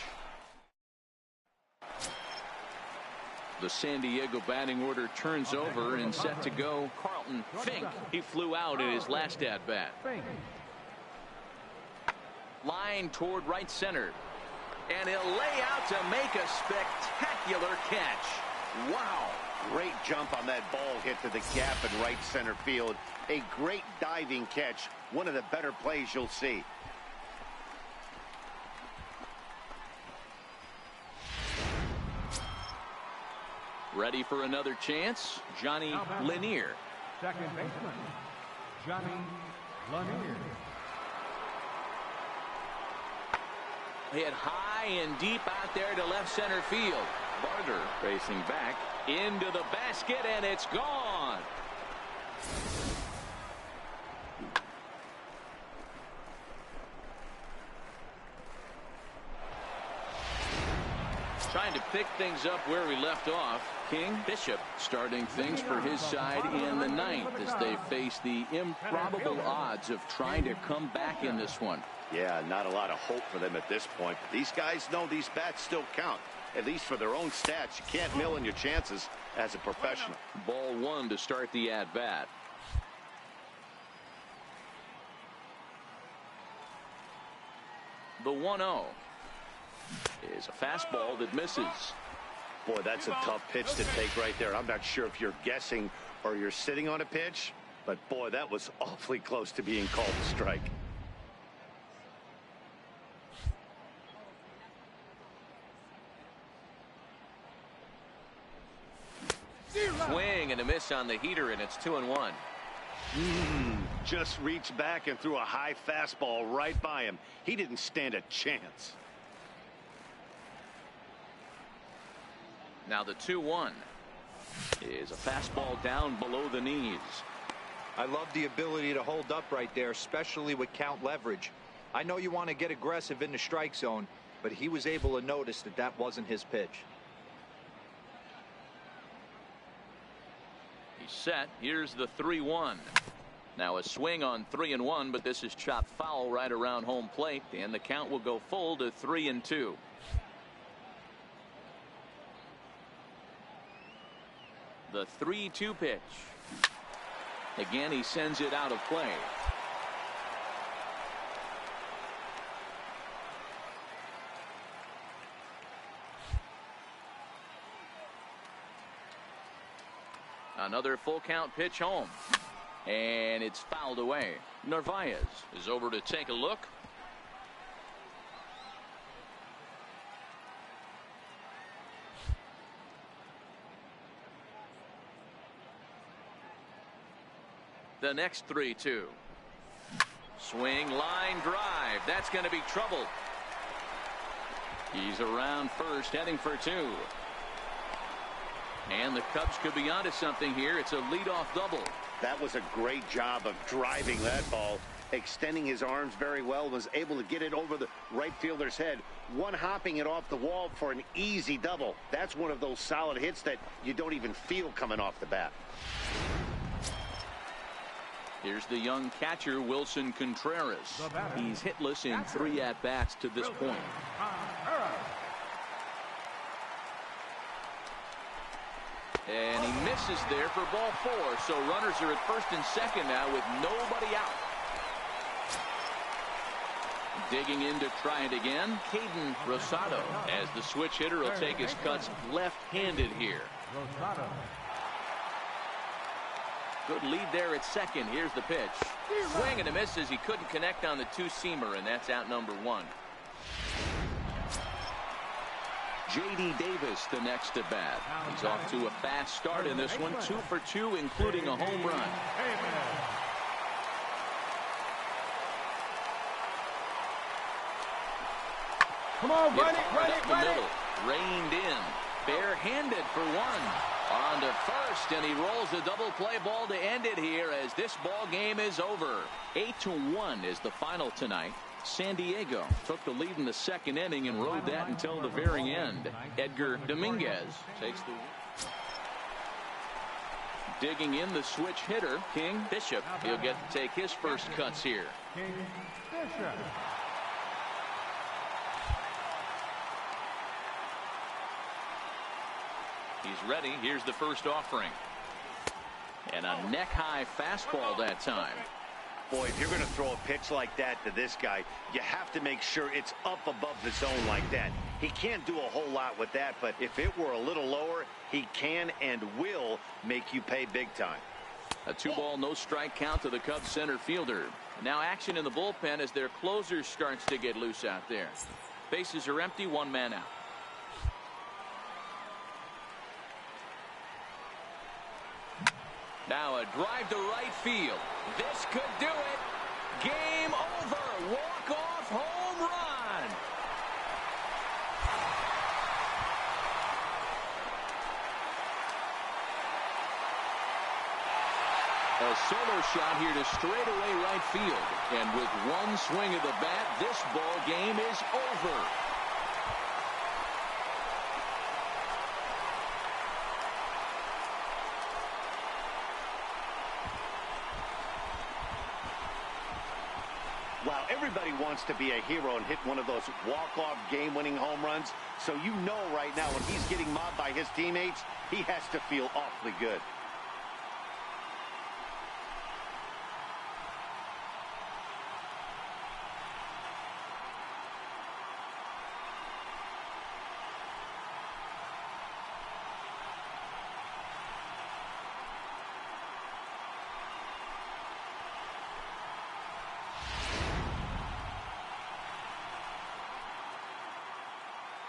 The San Diego batting order turns over and set to go. Carlton Fink. He flew out in his last at-bat. Line toward right center. And he'll lay out to make a spectacular catch. Wow. Great jump on that ball hit to the gap in right center field. A great diving catch. One of the better plays you'll see. Ready for another chance, Johnny Lanier. Second baseman, Johnny Lanier. Hit high and deep out there to left center field. Barger racing back into the basket, and it's gone. Trying to pick things up where we left off. King Bishop starting things for his side in the 9th as they face the improbable odds of trying to come back in this one. Yeah, not a lot of hope for them at this point. But these guys know these bats still count, at least for their own stats. You can't mill in your chances as a professional. Ball 1 to start the at-bat. The 1-0 is a fastball that misses. Boy, that's a tough pitch to take right there. I'm not sure if you're guessing or you're sitting on a pitch, but boy, that was awfully close to being called a strike. Swing and a miss on the heater, and it's 2-1. Just reached back and threw a high fastball right by him. He didn't stand a chance. Now the 2-1 is a fastball down below the knees. I love the ability to hold up right there, especially with count leverage. I know you want to get aggressive in the strike zone, but he was able to notice that that wasn't his pitch. He's set. Here's the 3-1. Now a swing on 3-1, but this is chopped foul right around home plate, and the count will go full to 3-2. The 3-2 pitch. Again, he sends it out of play. Another full count pitch home. And it's fouled away. Narvaez is over to take a look. The next 3-2. Swing, line drive. That's going to be trouble. He's around first, heading for 2. And the Cubs could be onto something here. It's a leadoff double. That was a great job of driving that ball, extending his arms very well, was able to get it over the right fielder's head, one-hopping it off the wall for an easy double. That's one of those solid hits that you don't even feel coming off the bat. Here's the young catcher, Wilson Contreras. He's hitless in 3 at-bats to this point. And he misses there for ball 4. So runners are at first and second now with nobody out. Digging in to try it again, Caden Rosado, as the switch hitter will take his cuts left-handed here. Good lead there at second. Here's the pitch. Swing and a miss as he couldn't connect on the 2-seamer, and that's out number 1. J.D. Davis the next at bat. He's off to a fast start in this one, 2 for 2, including a home run. Come on, run it. Reined in, barehanded for one. On to first, and he rolls a double play ball to end it here as this ball game is over. 8-1 is the final tonight. San Diego took the lead in the second inning and rode that until the very end. Edgar Dominguez takes the digging in the switch hitter, King Bishop. He'll get to take his first cuts here. King Bishop. He's ready. Here's the first offering. And a neck-high fastball that time. Boy, if you're going to throw a pitch like that to this guy, you have to make sure it's up above the zone like that. He can't do a whole lot with that, but if it were a little lower, he can and will make you pay big time. A 2-ball, no-strike count to the Cubs center fielder. Now action in the bullpen as their closer starts to get loose out there. Bases are empty, 1 man out. Now a drive to right field. This could do it. Game over. Walk-off home run. A solo shot here to straightaway right field. And with one swing of the bat, this ball game is over. Wow, everybody wants to be a hero and hit one of those walk-off game-winning home runs. So you know right now when he's getting mobbed by his teammates, he has to feel awfully good.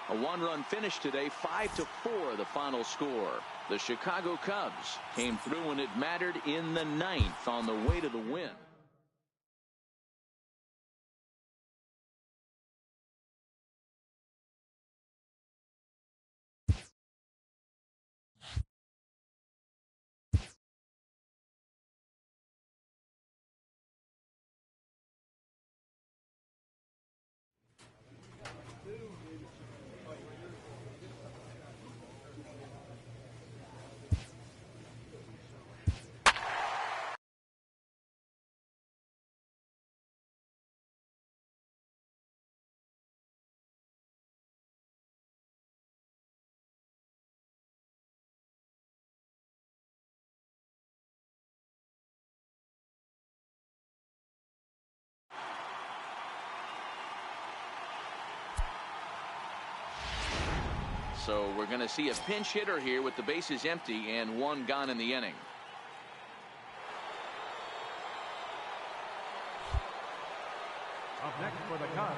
A 1-run finish today, 5-4 the final score. The Chicago Cubs came through when it mattered in the 9th on the way to the win. So we're going to see a pinch hitter here with the bases empty and 1 gone in the inning. Up next for the Cubs,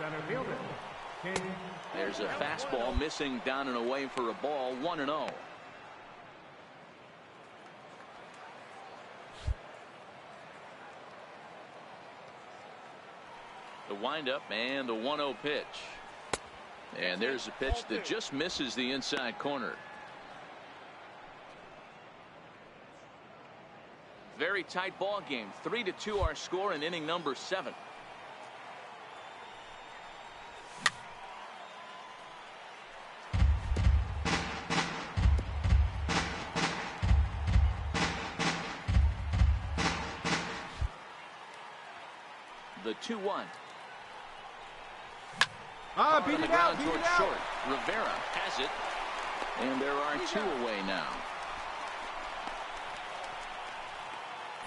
center fielder, King. There's a fastball missing down and away for a ball, 1-0. The windup and the 1-0 pitch. And there's a pitch that just misses the inside corner. Very tight ball game. 3-2 our score in inning number 7. The 2-1. Beat it out, short. Rivera has it, and there are 2 away now.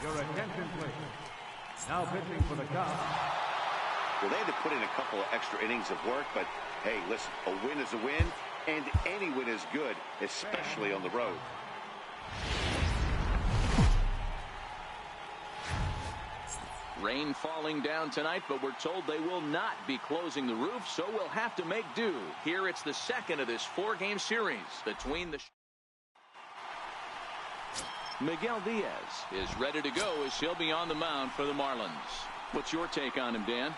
Your attention, please. Now pitching for the Cubs. Well, they had to put in a couple of extra innings of work, but hey, listen, a win is a win, and any win is good, especially on the road. Rain falling down tonight, but we're told they will not be closing the roof, so we'll have to make do. Here it's the second of this 4-game series between the... Miguel Diaz is ready to go as he'll be on the mound for the Marlins. What's your take on him, Dan?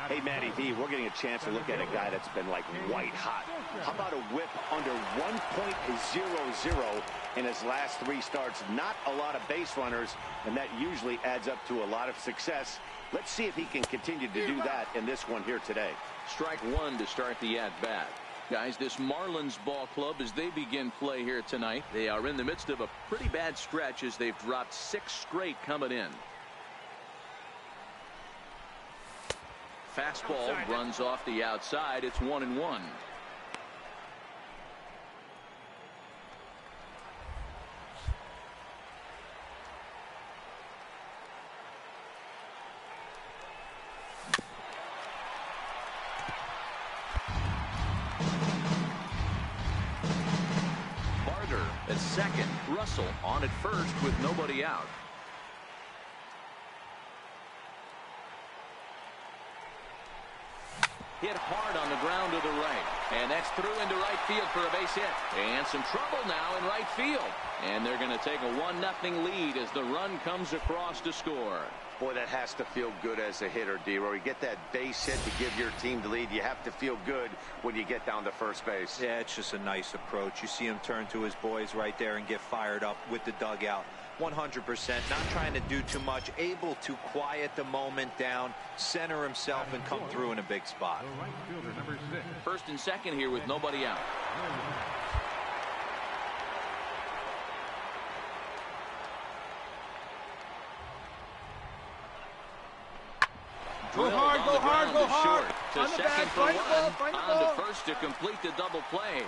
Hey, Matty V, we're getting a chance to look at a guy that's been like white hot. How about a whip under 1.00 in his last 3 starts? Not a lot of base runners, and that usually adds up to a lot of success. Let's see if he can continue to do that in this one here today. Strike one to start the at-bat. Guys, this Marlins ball club, as they begin play here tonight, they are in the midst of a pretty bad stretch as they've dropped 6 straight coming in. Fastball runs off the outside. It's 1-1. Barger at second. Russell on at first with nobody out. Hit hard on the ground to the right. And that's through into right field for a base hit. And some trouble now in right field. And they're going to take a 1-0 lead as the run comes across to score. Boy, that has to feel good as a hitter, D-Roy. You get that base hit to give your team the lead. You have to feel good when you get down to first base. Yeah, it's just a nice approach. You see him turn to his boys right there and get fired up with the dugout. 100%, not trying to do too much, able to quiet the moment down, center himself, and come through in a big spot. Right fielder, number 6. First and second here with nobody out. Go hard, go hard, go hard. To On the second back, for find the ball, find the on ball. to first to complete the double play.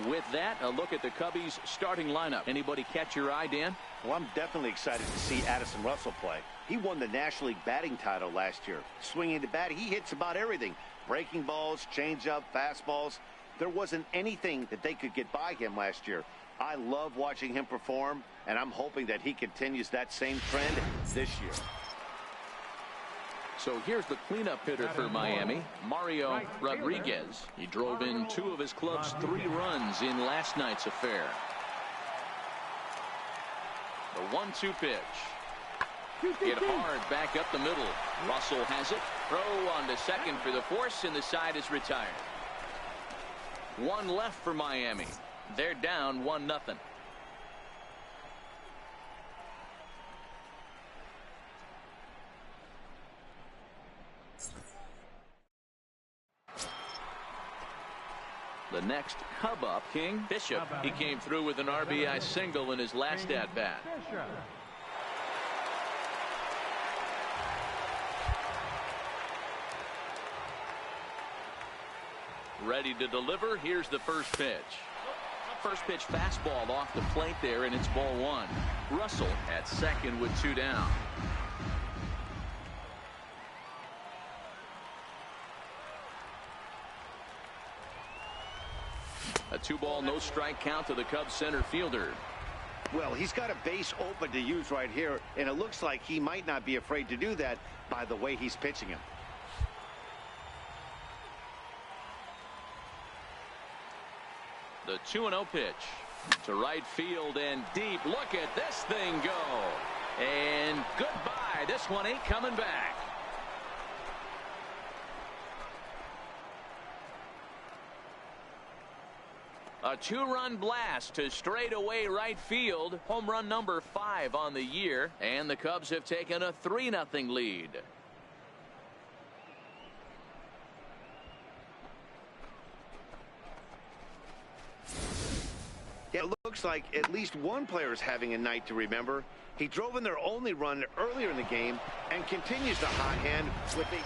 With that, a look at the Cubbies' starting lineup. Anybody catch your eye, Dan? Well, I'm definitely excited to see Addison Russell play. He won the National League batting title last year. Swinging the bat, he hits about everything. Breaking balls, changeup, fastballs. There wasn't anything that they could get by him last year. I love watching him perform, and I'm hoping that he continues that same trend this year. So here's the cleanup hitter for Miami, Mario Rodriguez. He drove in 2 of his club's 3 runs in last night's affair. The 1-2 pitch. Hit hard back up the middle. Russell has it. Throw on to second for the force, and the side is retired. 1 left for Miami. They're down 1-0. The next Cub up, King Bishop. He came through with an RBI single in his last at-bat. Ready to deliver. Here's the first pitch. First pitch fastball off the plate there, and it's ball 1. Russell at second with 2 down. A 2-ball, no strike count to the Cubs center fielder. Well, he's got a base open to use right here, and it looks like he might not be afraid to do that by the way he's pitching him. The 2-0 pitch to right field and deep. Look at this thing go. And goodbye. This one ain't coming back. A 2-run blast to straightaway right field. Home run number 5 on the year. And the Cubs have taken a 3-0 lead. Yeah, it looks like at least one player is having a night to remember. He drove in their only run earlier in the game and continues to hot hand with the...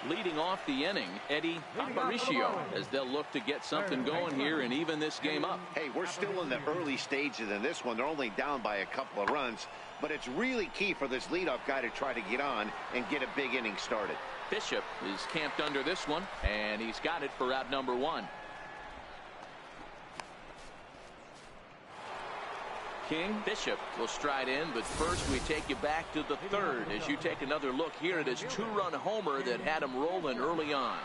Leading off the inning, Eddie Aparicio, as they'll look to get something going here and even this game up. Hey, we're still in the early stages in this one. They're only down by a couple of runs, but it's really key for this leadoff guy to try to get on and get a big inning started. Bishop is camped under this one, and he's got it for out number 1. King Bishop will stride in, but first we take you back to the third as you take another look here at his two-run homer that had him rolling early on.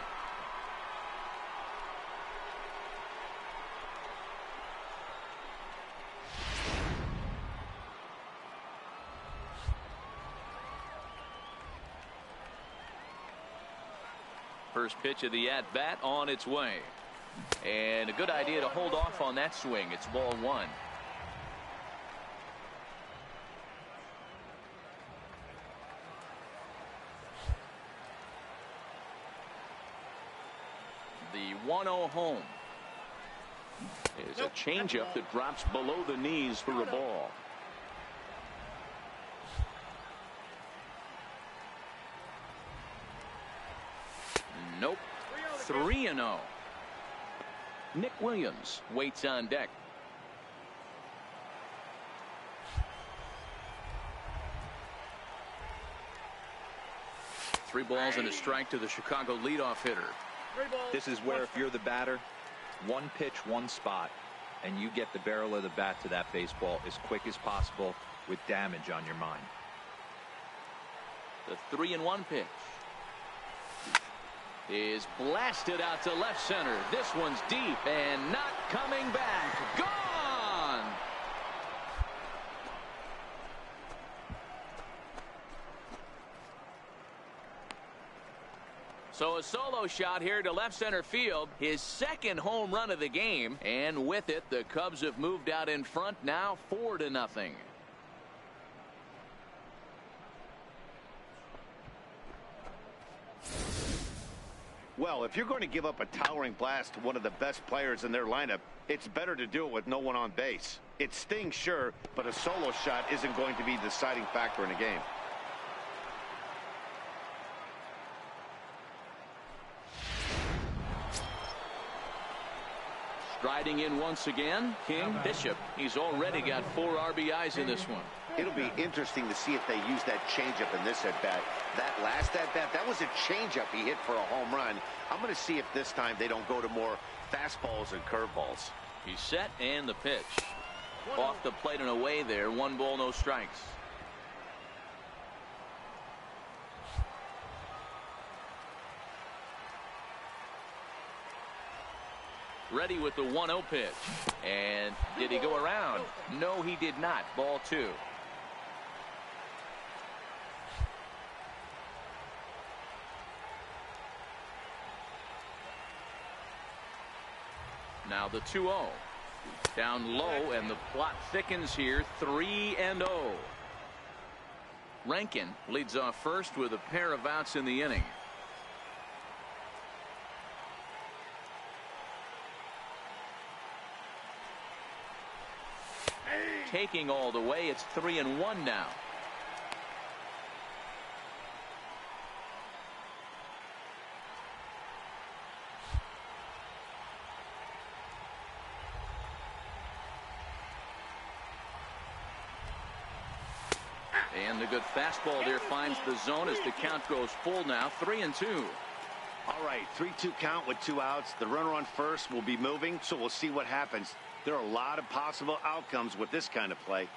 First pitch of the at-bat on its way. And a good idea to hold off on that swing. It's ball one. The 1-0 home is a changeup that drops below the knees for a ball. Nope. 3-0. Nick Williams waits on deck. Three balls and a strike to the Chicago leadoff hitter. This is where if you're the batter, one pitch, one spot, and you get the barrel of the bat to that baseball as quick as possible with damage on your mind. The 3-1 pitch is blasted out to left center. This one's deep and not coming back. Gone! So a solo shot here to left center field. His second home run of the game. And with it, the Cubs have moved out in front now 4-0. Well, if you're going to give up a towering blast to one of the best players in their lineup, it's better to do it with no one on base. It stings, sure, but a solo shot isn't going to be the deciding factor in a game. Striding in once again, King Bishop. He's already got 4 RBIs in this one. It'll be interesting to see if they use that changeup in this at-bat. That last at-bat, that was a changeup he hit for a home run. I'm going to see if this time they don't go to more fastballs and curveballs. He's set and the pitch. Off the plate and away there. 1 ball, no strikes. Ready with the 1-0 pitch. And did he go around? No, he did not. Ball 2. Now the 2-0. Down low, and the plot thickens here. 3-0. Rankin leads off first with a pair of outs in the inning. Taking all the way, it's 3-1 now. And the good fastball there finds the zone as the count goes full now. 3-2. All right, 3-2 count with 2 outs. The runner on first will be moving, so we'll see what happens. There are a lot of possible outcomes with this kind of play.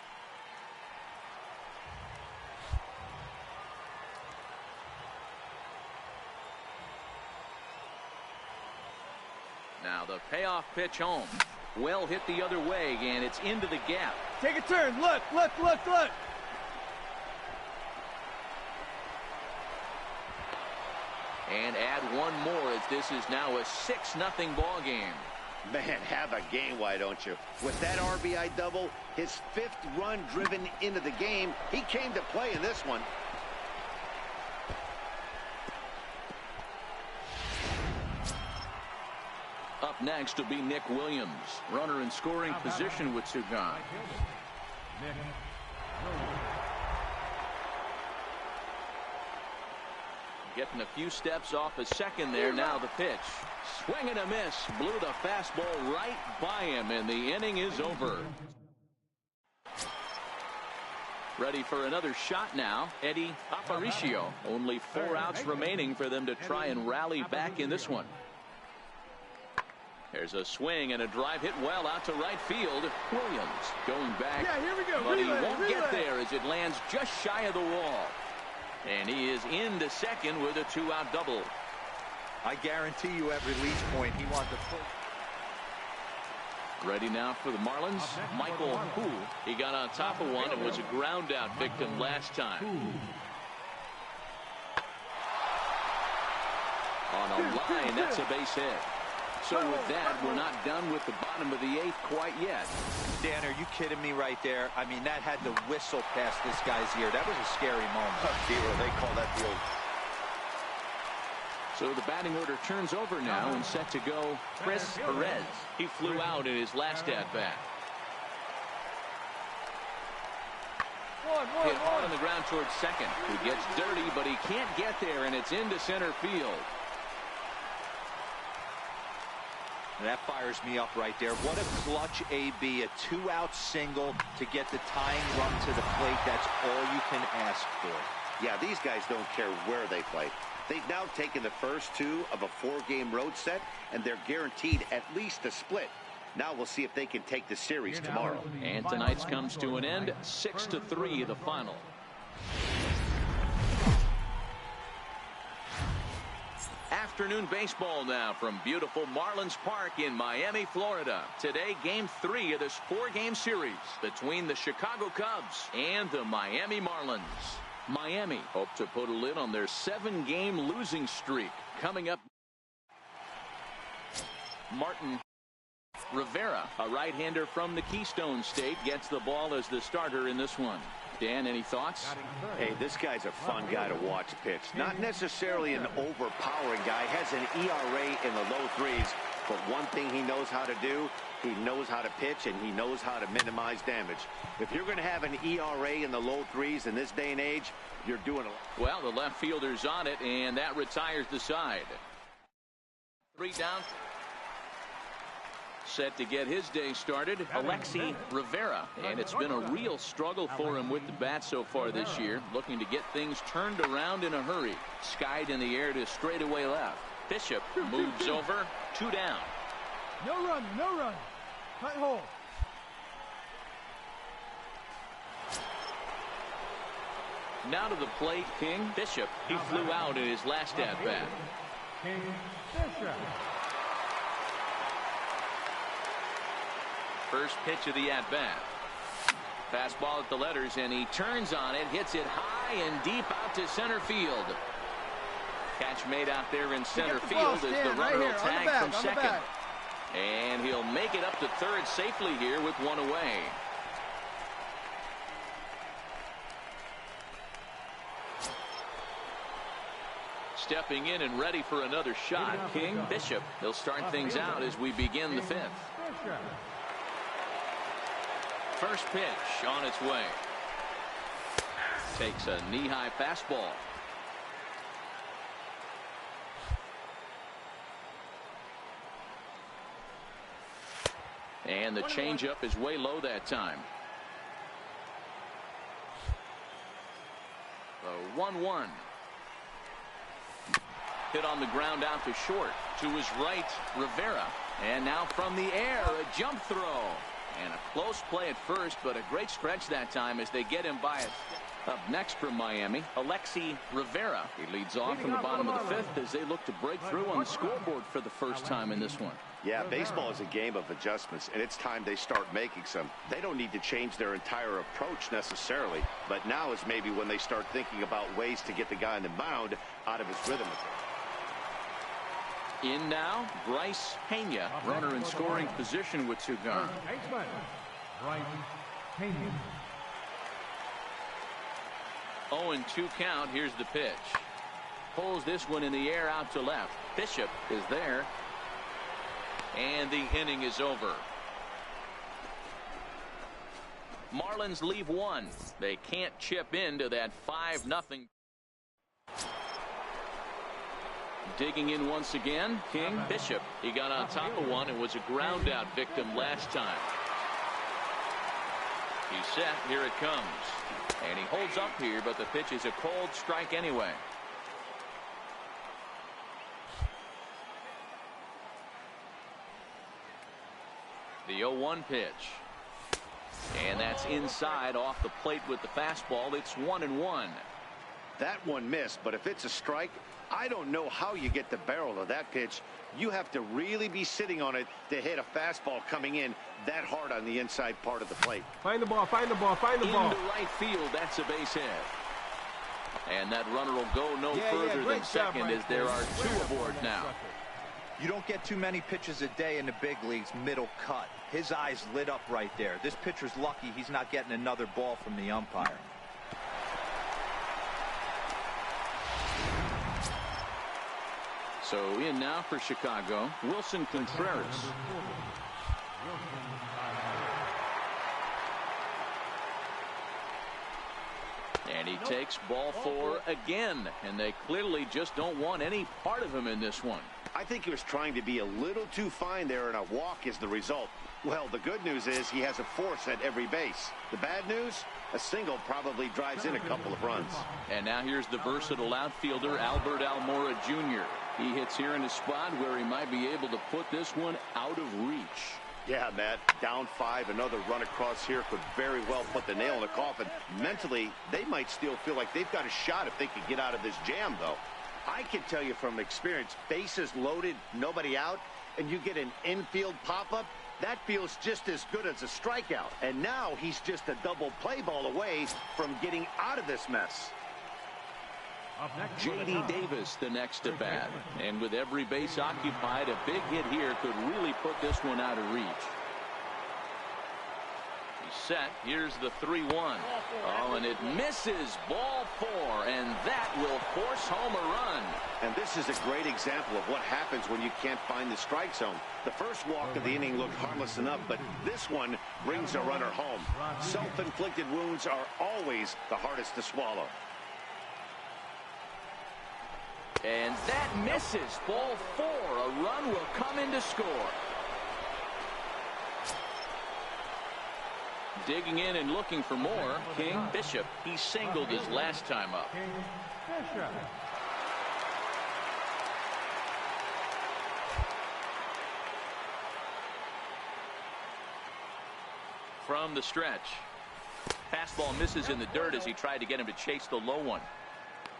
Now the payoff pitch home. Well hit the other way, and it's into the gap. Take a turn. Look, look, look, look. And add one more as this is now a 6-0 ball game. Man, have a game, why don't you? With that RBI double, his 5th run driven into the game, he came to play in this one. Up next will be Nick Williams. Runner in scoring position with 2 gone. Getting a few steps off a second there. Now the pitch. Swing and a miss. Blew the fastball right by him, and the inning is over. Ready for another shot now. Eddie Aparicio. Only 4 outs remaining for them to try and rally back in this one. There's a swing and a drive hit well out to right field. Williams going back. Yeah, here we go. But he Relay, won't relay. get there as it lands just shy of the wall. And he is into second with a 2-out double. I guarantee you at release point he wanted to pull. Ready now for the Marlins. Michael Hu. He got on top of one and was a ground out victim last time. On a line, that's a base hit. So with that, we're not done with the bottom of the 8th quite yet. Dan, are you kidding me right there? I mean, that had to whistle past this guy's ear. That was a scary moment. They call that the old. So the batting order turns over now and set to go Chris Perez. He flew out in his last at-bat. Hit hard on the ground towards second. He gets dirty, but he can't get there, and it's into center field. That fires me up right there. What a clutch AB, a 2-out single to get the tying run to the plate. That's all you can ask for. Yeah, these guys don't care where they play. They've now taken the first 2 of a 4-game road set, and they're guaranteed at least a split. Now we'll see if they can take the series tomorrow. And tonight's comes to an end, 6-3 the final. Afternoon baseball now from beautiful Marlins Park in Miami, Florida. Today, Game 3 of this 4-game series between the Chicago Cubs and the Miami Marlins. Miami hope to put a lid on their 7-game losing streak. Coming up, Martin Rivera, a right-hander from the Keystone State, gets the ball as the starter in this one. Dan, any thoughts? Hey, this guy's a fun guy to watch pitch. Not necessarily an overpowering guy. Has an ERA in the low 3s. But one thing he knows how to do, he knows how to pitch, and he knows how to minimize damage. If you're going to have an ERA in the low 3s in this day and age, you're doing it. Well, the left fielder's on it, and that retires the side. 3 down. Set to get his day started, Alexi Rivera. And it's been a real struggle for him with the bat so far this year. Looking to get things turned around in a hurry. Skied in the air to straightaway left. Bishop moves over. 2 down. No run, no run. Tight hole. Now to the plate, King Bishop. He flew out in his last at-bat. King Bishop. First pitch of the at-bat. Fastball at the letters, and he turns on it, hits it high and deep out to center field. Catch made out there in center field as the runner will tag from second. And he'll make it up to third safely here with 1 away. Stepping in and ready for another shot, King Bishop. He'll start things out as we begin the 5th. First pitch on its way. Takes a knee-high fastball. And the changeup is way low that time. The 1-1. Hit on the ground out to short. To his right, Rivera. And now from the air, a jump throw. And a close play at first, but a great stretch that time as they get him by it. Up next from Miami, Alexi Rivera. He leads off from the bottom of the 5th as they look to break through on the scoreboard for the first time in this one. Yeah, baseball is a game of adjustments, and it's time they start making some. They don't need to change their entire approach necessarily, but now is maybe when they start thinking about ways to get the guy on the mound out of his rhythm. In now, Bryce Pena, runner in scoring position with 2 gone. Baseman, Bryce Pena. 0-2 count. Here's the pitch. Pulls this one in the air out to left. Bishop is there. And the inning is over. Marlins leave 1. They can't chip into that 5-0. Digging in once again, King Bishop. He got on top of one and was a ground out victim last time. He's set. Here it comes. And he holds up here, but the pitch is a cold strike anyway. The 0-1 pitch. And that's inside off the plate with the fastball. It's 1-1. That one missed, but if it's a strike, I don't know how you get the barrel of that pitch. You have to really be sitting on it to hit a fastball coming in that hard on the inside part of the plate. Find the ball, find the ball, find the ball. Into right field, that's a base hit. And that runner will go no further than second as there are two aboard now. You don't get too many pitches a day in the big leagues middle cut. His eyes lit up right there. This pitcher's lucky he's not getting another ball from the umpire. So in now for Chicago, Wilson Contreras. And he takes ball 4 again, and they clearly just don't want any part of him in this one. I think he was trying to be a little too fine there, and a walk is the result. Well, the good news is he has a force at every base. The bad news, a single probably drives in a couple of runs. And now here's the versatile outfielder, Albert Almora Jr. He hits here in a spot where he might be able to put this one out of reach. Yeah, Matt, down 5, another run across here could very well put the nail in the coffin. Mentally, they might still feel like they've got a shot if they could get out of this jam, though. I can tell you from experience, bases loaded, nobody out, and you get an infield pop-up, that feels just as good as a strikeout. And now he's just a double play ball away from getting out of this mess. J.D. Davis the next at bat. And with every base occupied, a big hit here could really put this one out of reach. He's set. Here's the 3-1. Oh, and it misses. Ball 4, and that will force home a run. And this is a great example of what happens when you can't find the strike zone. The first walk of the inning looked harmless enough, but this one brings a runner home. Self-inflicted wounds are always the hardest to swallow. And that misses. Ball 4. A run will come in to score. Digging in and looking for more, King Bishop. He singled his last time up. From the stretch. Fastball misses in the dirt as he tried to get him to chase the low one.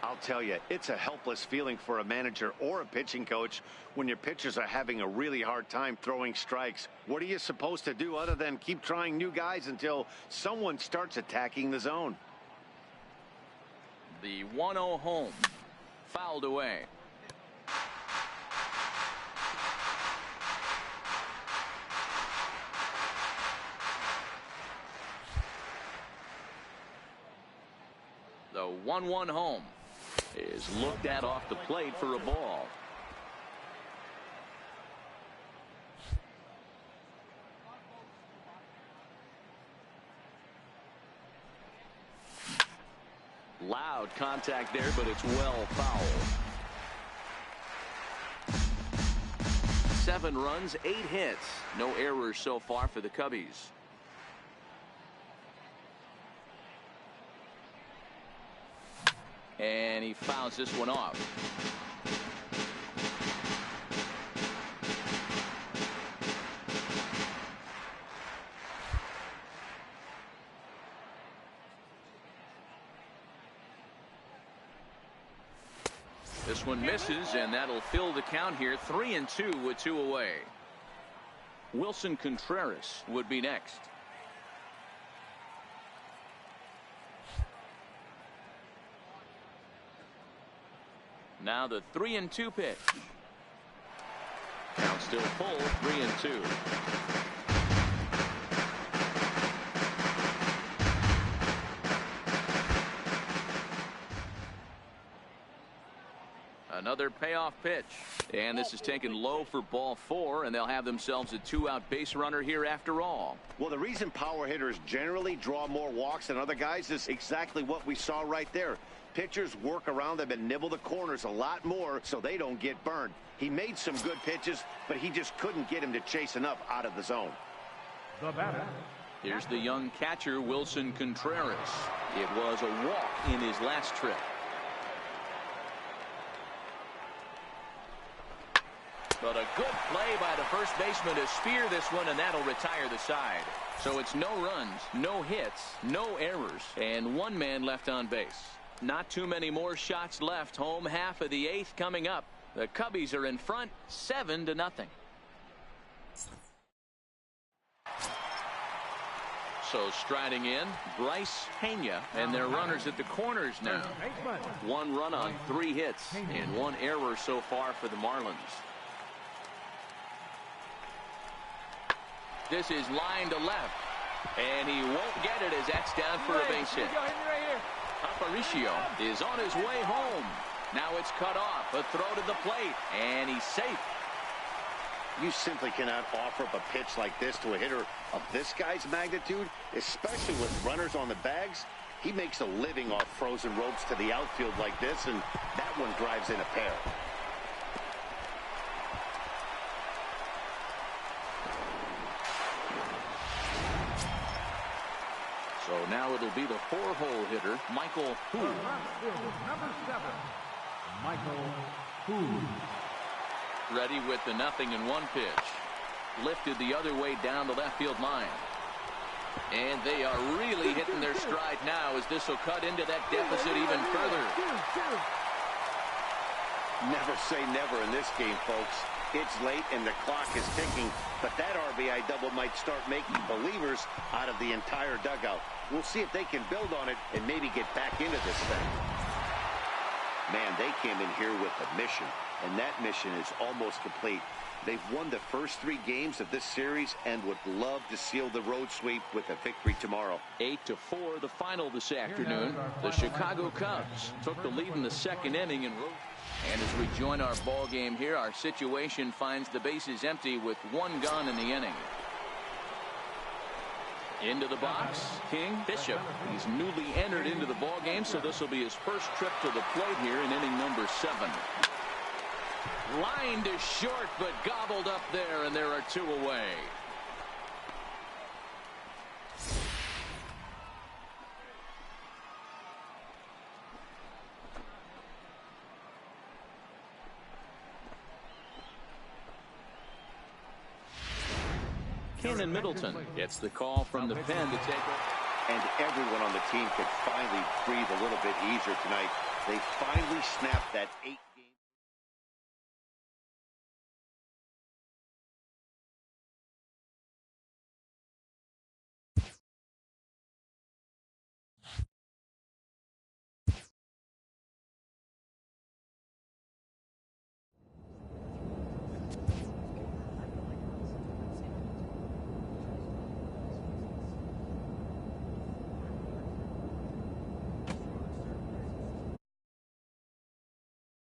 I'll tell you, it's a helpless feeling for a manager or a pitching coach when your pitchers are having a really hard time throwing strikes. What are you supposed to do other than keep trying new guys until someone starts attacking the zone? The 1-0 home. Fouled away. The 1-1 home is looked at off the plate for a ball. Loud contact there, but it's well fouled. 7 runs, 8 hits. No errors so far for the Cubbies. And he fouls this one off. This one misses, and that'll fill the count here. 3-2 with 2 away. Wilson Contreras would be next. Now the 3-2 pitch. Count still full. 3-2. Another payoff pitch. And this is taken low for ball 4, and they'll have themselves a 2-out base runner here after all. Well, the reason power hitters generally draw more walks than other guys is exactly what we saw right there. Pitchers work around them and nibble the corners a lot more so they don't get burned. He made some good pitches, but he just couldn't get him to chase enough out of the zone. The batter. Here's the young catcher, Wilson Contreras. It was a walk in his last trip. But a good play by the first baseman to spear this one, and that'll retire the side. So it's no runs, no hits, no errors, and one man left on base. Not too many more shots left. Home half of the 8th coming up. The Cubbies are in front 7-0. So striding in, Bryce Pena, and their runners at the corners now. 1 run on 3 hits and 1 error so far for the Marlins. This is line to left, and he won't get it as that's down for a base hit. Aparicio is on his way home. Now it's cut off, a throw to the plate, and he's safe. You simply cannot offer up a pitch like this to a hitter of this guy's magnitude, especially with runners on the bags. He makes a living off frozen ropes to the outfield like this, and that one drives in a pair. So now it'll be the 4-hole hitter, Michael Hu. Number 7, Michael Hu. Ready with the 0-1 pitch. Lifted the other way down the left field line. And they are really hitting their stride now as this will cut into that deficit even further. Never say never in this game, folks. It's late and the clock is ticking, but that RBI double might start making believers out of the entire dugout. We'll see if they can build on it and maybe get back into this thing. Man, they came in here with a mission, and that mission is almost complete. They've won the first 3 games of this series and would love to seal the road sweep with a victory tomorrow. 8-4 the final this afternoon. The Chicago Cubs took the lead in the 2nd inning and wrote. And as we join our ball game here, our situation finds the bases empty with 1 gone in the inning. Into the box, King Bishop. He's newly entered into the ball game, so this will be his first trip to the plate here in inning number 7. Lined to short, but gobbled up there, and there are 2 away. Cannon Middleton gets the call from the pen to take it. And everyone on the team could finally breathe a little bit easier tonight. They finally snapped that 8